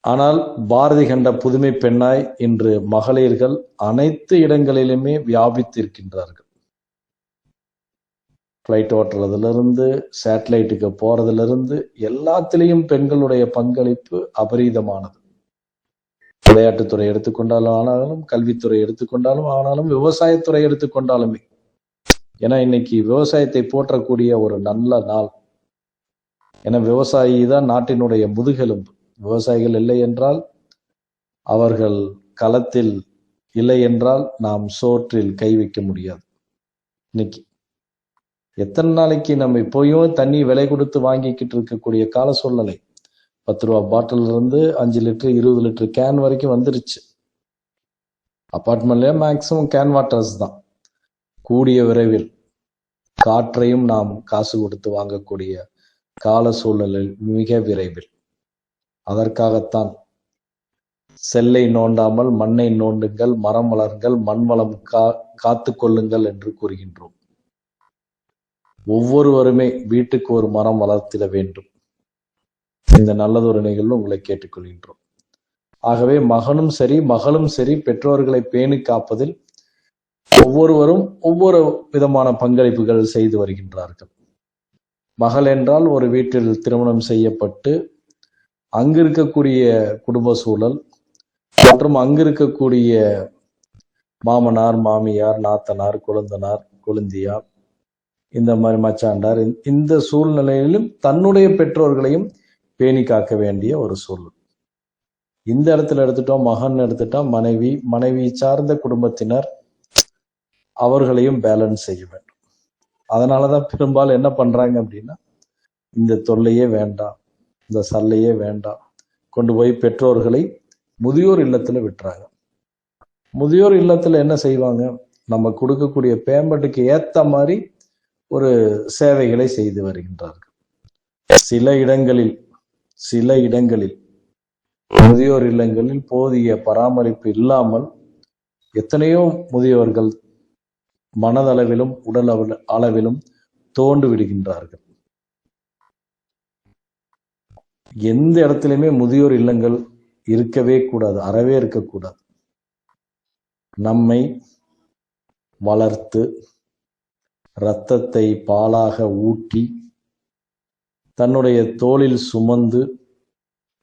Speaker 2: ஆனால் பாரதி கண்ட புதுமை பெண்ணாய் இன்று மகளிர்கள் அனைத்து இடங்களிலுமே வியாபித்திருக்கின்றார்கள். ஃப்ளைட் ஓட்டுறதுலேருந்து சேட்டலைட்டுக்கு போறதுலேருந்து எல்லாத்திலையும் பெண்களுடைய பங்களிப்பு அபரீதமானது. விளையாட்டுத்துறை எடுத்துக்கொண்டாலும் ஆனாலும், கல்வித்துறை எடுத்துக்கொண்டாலும் ஆனாலும், விவசாயத்துறை எடுத்துக்கொண்டாலுமே. ஏன்னா இன்னைக்கு விவசாயத்தை போற்றக்கூடிய ஒரு நல்ல நாள். ஏன்னா விவசாயி தான் நாட்டினுடைய முதுகெலும்பு. விவசாயிகள் இல்லை என்றால், அவர்கள் களத்தில் இல்லை என்றால் நாம் சோற்றில் கை வைக்க முடியாது. இன்னைக்கு எத்தனை நாளைக்கு நம்ம இப்போயும் தண்ணி விலை கொடுத்து வாங்கிக்கிட்டு இருக்கக்கூடிய கால சூழ்நிலை. 10 ரூபா பாட்டில் இருந்து 5 லிட்டர் 20 லிட்டர் கேன் வரைக்கும் வந்துருச்சு. அப்பார்ட்மெண்ட்லயே மேக்சிமம் கேன் வாட்டர்ஸ் தான். கூடிய விரைவில் காற்றையும் நாம் காசு கொடுத்து வாங்கக்கூடிய கால சூழலில் மிக விரைவில். அதற்காகத்தான் செல்லை நோண்டாமல் மண்ணை நோண்டுங்கள், மரம் வளருங்கள், மண் வளம் காத்து கொள்ளுங்கள் என்று கூறுகின்றோம். ஒவ்வொருவருமே வீட்டுக்கு ஒரு மரம் வளர்த்திட வேண்டும். இந்த நல்லதொரு நிகழ்வு உங்களை கேட்டுக்கொள்கின்றோம். ஆகவே மகனும் சரி மகளும் சரி பெற்றோர்களை பேணி காப்பதில் ஒவ்வொருவரும் ஒவ்வொரு விதமான பங்களிப்புகள் செய்து வருகின்றார்கள். மகள் என்றால் ஒரு வீட்டில் திருமணம் செய்யப்பட்டு அங்கு இருக்கக்கூடிய குடும்ப சூழல் மற்றும் அங்கு இருக்கக்கூடிய மாமனார், மாமியார், நாத்தனார், கொழுந்தனார், கொழுந்தியார், இந்த மாதிரி மச்சாண்டார், இந்த சூழ்நிலையிலும் தன்னுடைய பெற்றோர்களையும் பேணி காக்க வேண்டிய ஒரு சூழல். இந்த இடத்துல எடுத்துட்டோம், மகன் எடுத்துட்டோம், மனைவி, மனைவி சார்ந்த குடும்பத்தினர், அவர்களையும் பேலன்ஸ் செய்ய வேண்டும். அதனாலதான் பெரும்பாலும் என்ன பண்றாங்க அப்படின்னா, இந்த தொல்லையே வேண்டாம், இந்த சல்லையே வேண்டாம், கொண்டு போய் பெற்றோர்களை முதியோர் இல்லத்துல விட்டுறாங்க. முதியோர் இல்லத்துல என்ன செய்வாங்க, நம்ம கொடுக்கக்கூடிய பேமெண்ட்டுக்கு ஏத்த மாதிரி ஒரு சேவைகளை செய்து வருகின்றார்கள். சில இடங்களில் முதியோர் இல்லங்களில் போதிய பராமரிப்பு இல்லாமல் எத்தனையோ முதியோர்கள் மனதளவிலும் உடல் அளவிலும் தோண்டு விடுகின்றார்கள். எந்த இடத்துலையுமே முதியோர் இல்லங்கள் இருக்கவே கூடாது, அறவே இருக்கக்கூடாது. நம்மை வளர்த்து இரத்தத்தை பாலாக ஊட்டி தன்னுடைய தோளில் சுமந்து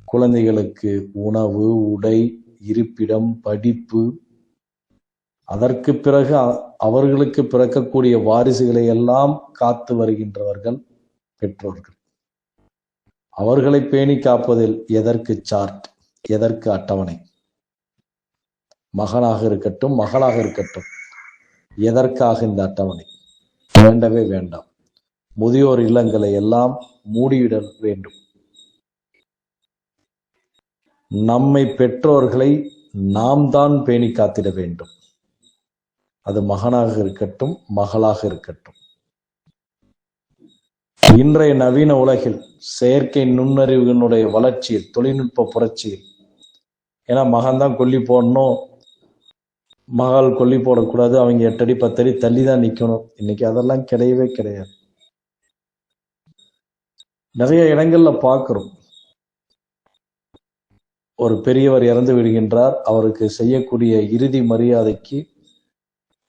Speaker 2: குழந்தைகளுக்கு உணவு, உடை, இருப்பிடம், படிப்பு, அதற்கு பிறகு அவர்களுக்கு பிறக்கக்கூடிய வாரிசுகளை எல்லாம் காத்து வருகின்றவர்கள் பெற்றோர்கள். அவர்களை பேணி காப்பதில் எதற்கு சார்ட், எதற்கு அட்டவணை? மகனாக இருக்கட்டும், மகளாக இருக்கட்டும், எதற்காக இந்த அட்டவணை? வேண்டவே வேண்டாம். முதியோர் இல்லங்களை எல்லாம் மூடிவிட வேண்டும். நம்மை பெற்றோர்களை நாம் தான் பேணி காத்திட வேண்டும். அது மகனாக இருக்கட்டும், மகளாக இருக்கட்டும். இன்றைய நவீன உலகில் செயற்கை நுண்ணறிவுகளுடைய வளர்ச்சியில், தொழில்நுட்ப புரட்சியில், ஏன்னா மகன்தான் கொல்லி போடணும், மகள் கொல்லி போடக்கூடாது, அவங்க 8 அடி 10 அடி தள்ளி தான் நிற்கணும். இன்னைக்கு அதெல்லாம் கிடையவே கிடையாது. நிறைய இடங்கள்ல பார்க்கிறோம், ஒரு பெரியவர் இறந்து விடுகின்றார், அவருக்கு செய்யக்கூடிய இறுதி மரியாதைக்கு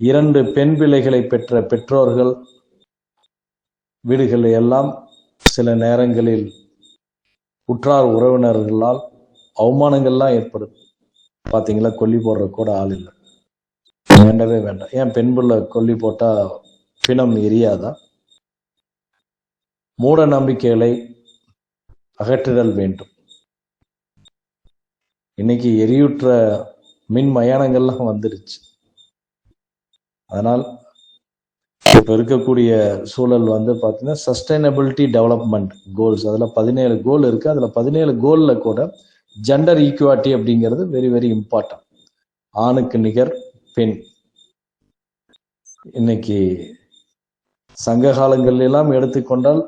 Speaker 2: 2 பெண் பிள்ளைகளை பெற்ற பெற்றோர்கள் வீடுகளில் எல்லாம் சில நேரங்களில் உற்றார் உறவினர்களால் அவமானங்கள்லாம் ஏற்படுது. பாத்தீங்களா, கொல்லி போடுற கூட ஆள் இல்லை. வேண்டவே வேண்டாம். ஏன் பெண் பிள்ளை கொல்லி போட்டா பிணம் எரியாதா? மூட நம்பிக்கைகளை அகற்றுதல் வேண்டும். இன்னைக்கு எரியுற்ற மின் மயானங்கள்லாம் வந்துருச்சு. அதனால் இப்ப இருக்கக்கூடிய சூழல் பார்த்தீங்கன்னா சஸ்டைனபிலிட்டி டெவலப்மெண்ட் கோல்ஸ், அதுல 17 கோல் இருக்கு. அதுல 17 கோல்ல கூட ஜெண்டர் ஈக்குவாலிட்டி அப்படிங்கிறது வெரி வெரி இம்பார்ட்டன்ட். ஆணுக்கு நிகர் பெண். இன்னைக்கு சங்க காலங்கள் எல்லாம் எடுத்துக்கொண்டால்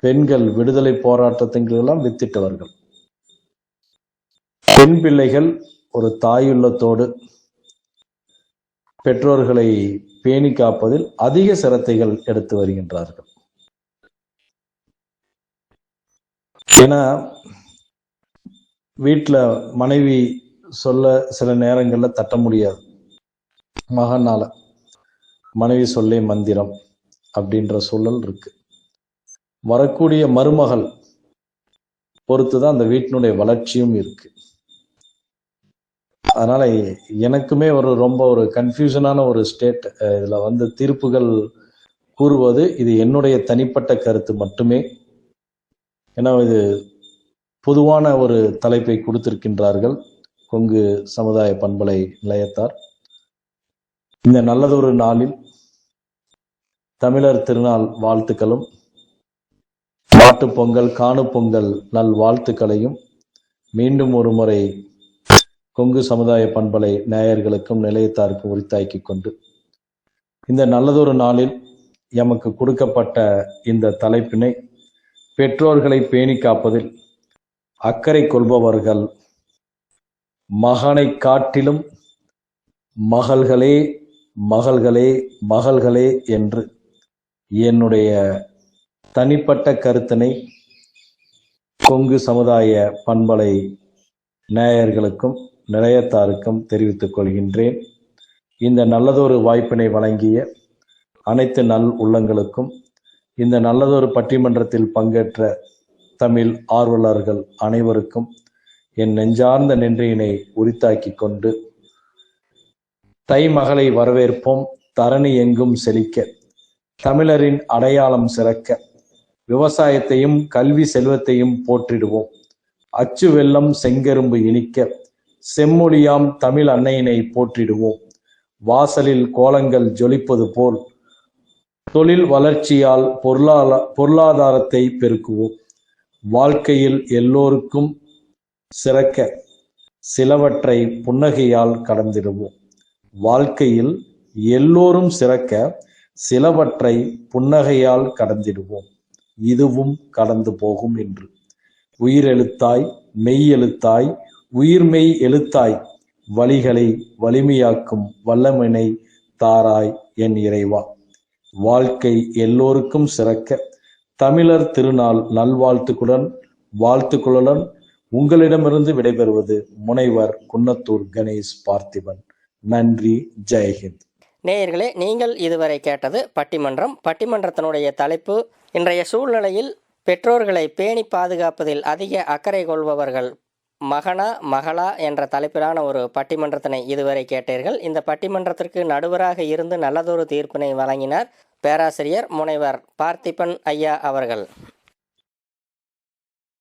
Speaker 2: பெண்கள் விடுதலை போராட்டத்திற்கெல்லாம் வித்திட்டவர்கள். பெண் பிள்ளைகள் ஒரு தாயுள்ளத்தோடு பெற்றோர்களை பேணி காப்பதில் அதிக சிரத்தைகள் எடுத்து வருகின்றார்கள். ஏன்னா வீட்டுல மனைவி சொல்ல சில நேரங்கள்ல தட்ட முடியாது. மகனால மனைவி சொல்லே மந்திரம் அப்படின்ற சூழல் இருக்கு. வரக்கூடிய மருமகள் பொறுத்துதான் அந்த வீட்டினுடைய வளர்ச்சியும் இருக்கு. அதனால எனக்குமே ரொம்ப ஒரு கன்ஃபியூஷனான ஒரு ஸ்டேட். இதுல தீர்ப்புகள் கூறுவது இது என்னுடைய தனிப்பட்ட கருத்து மட்டுமே. ஏன்னா இது பொதுவான ஒரு தலைப்பை கொடுத்திருக்கின்றார்கள் கொங்கு சமுதாய பண்பலை நிலையத்தார். இந்த நல்லதொரு நாளில் தமிழர் திருநாள் வாழ்த்துக்களும், மாட்டுப் பொங்கல், காணு பொங்கல் நல் வாழ்த்துக்களையும் மீண்டும் ஒரு முறை கொங்கு சமுதாய பண்பலை நேயர்களுக்கும் நிலையத்தாருக்கும் உரித்தாக்கிக் கொண்டு, இந்த நல்லதொரு நாளில் எமக்கு கொடுக்கப்பட்ட இந்த தலைப்பினை பெற்றோர்களை பேணி காப்பதில் அக்கறை கொள்பவர்கள் மகனை காட்டிலும் மகள்களே மகள்களே மகள்களே என்று என்னுடைய தனிப்பட்ட கருத்தினை கொங்கு சமுதாய பண்பலை நேயர்களுக்கும் நிலையத்தாருக்கும் தெரிவித்துக் கொள்கின்றேன். இந்த நல்லதொரு வாய்ப்பினை வழங்கிய அனைத்து நல் உள்ளங்களுக்கும், இந்த நல்லதொரு பட்டிமன்றத்தில் பங்கேற்ற தமிழ் ஆர்வலர்கள் அனைவருக்கும் என் நெஞ்சார்ந்த நன்றியினை உரித்தாக்கிக் கொண்டு, தை மகளை வரவேற்போம், தரணி எங்கும் செழிக்க, தமிழரின் அடையாளம் சிறக்க, விவசாயத்தையும் கல்வி செல்வத்தையும் போற்றிடுவோம், அச்சு வெள்ளம் செங்கரும்பு இனிக்க செம்மொழியாம் தமிழ் அன்னையினை போற்றிடுவோம். வாசலில் கோலங்கள் ஜொலிப்பது போல் தொழில் வளர்ச்சியால் பொருளாதாரத்தை பெருக்குவோம். வாழ்க்கையில் எல்லோருக்கும் சிறக்க சிலவற்றை புன்னகையால் கடந்திடுவோம். வாழ்க்கையில் எல்லோரும் சிறக்க சிலவற்றை புன்னகையால் கடந்திடுவோம். இதுவும் கடந்து போகும் என்று. உயிரெழுத்தாய் மெய் எழுத்தாய் உயிர்மெய் எழுத்தாய் வழிகளை வலிமையாக்கும் வல்லமைனை தாராய் என் இறைவா. வாழ்க்கை எல்லோருக்கும் சிறக்க தமிழர் திருநாள் வாழ்த்துக்களுடன் உங்களிடமிருந்து விடைபெறுவது முனைவர் குன்னத்தூர் கணேஷ் பார்த்திபன். நன்றி. ஜெய்ஹிந்த்.
Speaker 1: நேயர்களே, நீங்கள் இதுவரை கேட்டது பட்டிமன்றம். பட்டிமன்றத்தினுடைய தலைப்பு இன்றைய சூழ்நிலையில் பெற்றோர்களை பேணி பாதுகாப்பதில் அதிக அக்கறை கொள்பவர்கள் மகனா மகளா என்ற தலைப்பிலான ஒரு பட்டிமன்றத்தினை இதுவரை கேட்டீர்கள். இந்த பட்டிமன்றத்திற்கு நடுவராக இருந்து நல்லதொரு தீர்ப்பினை வழங்கினார் பேராசிரியர் முனைவர் பார்த்திபன் ஐயா அவர்கள்.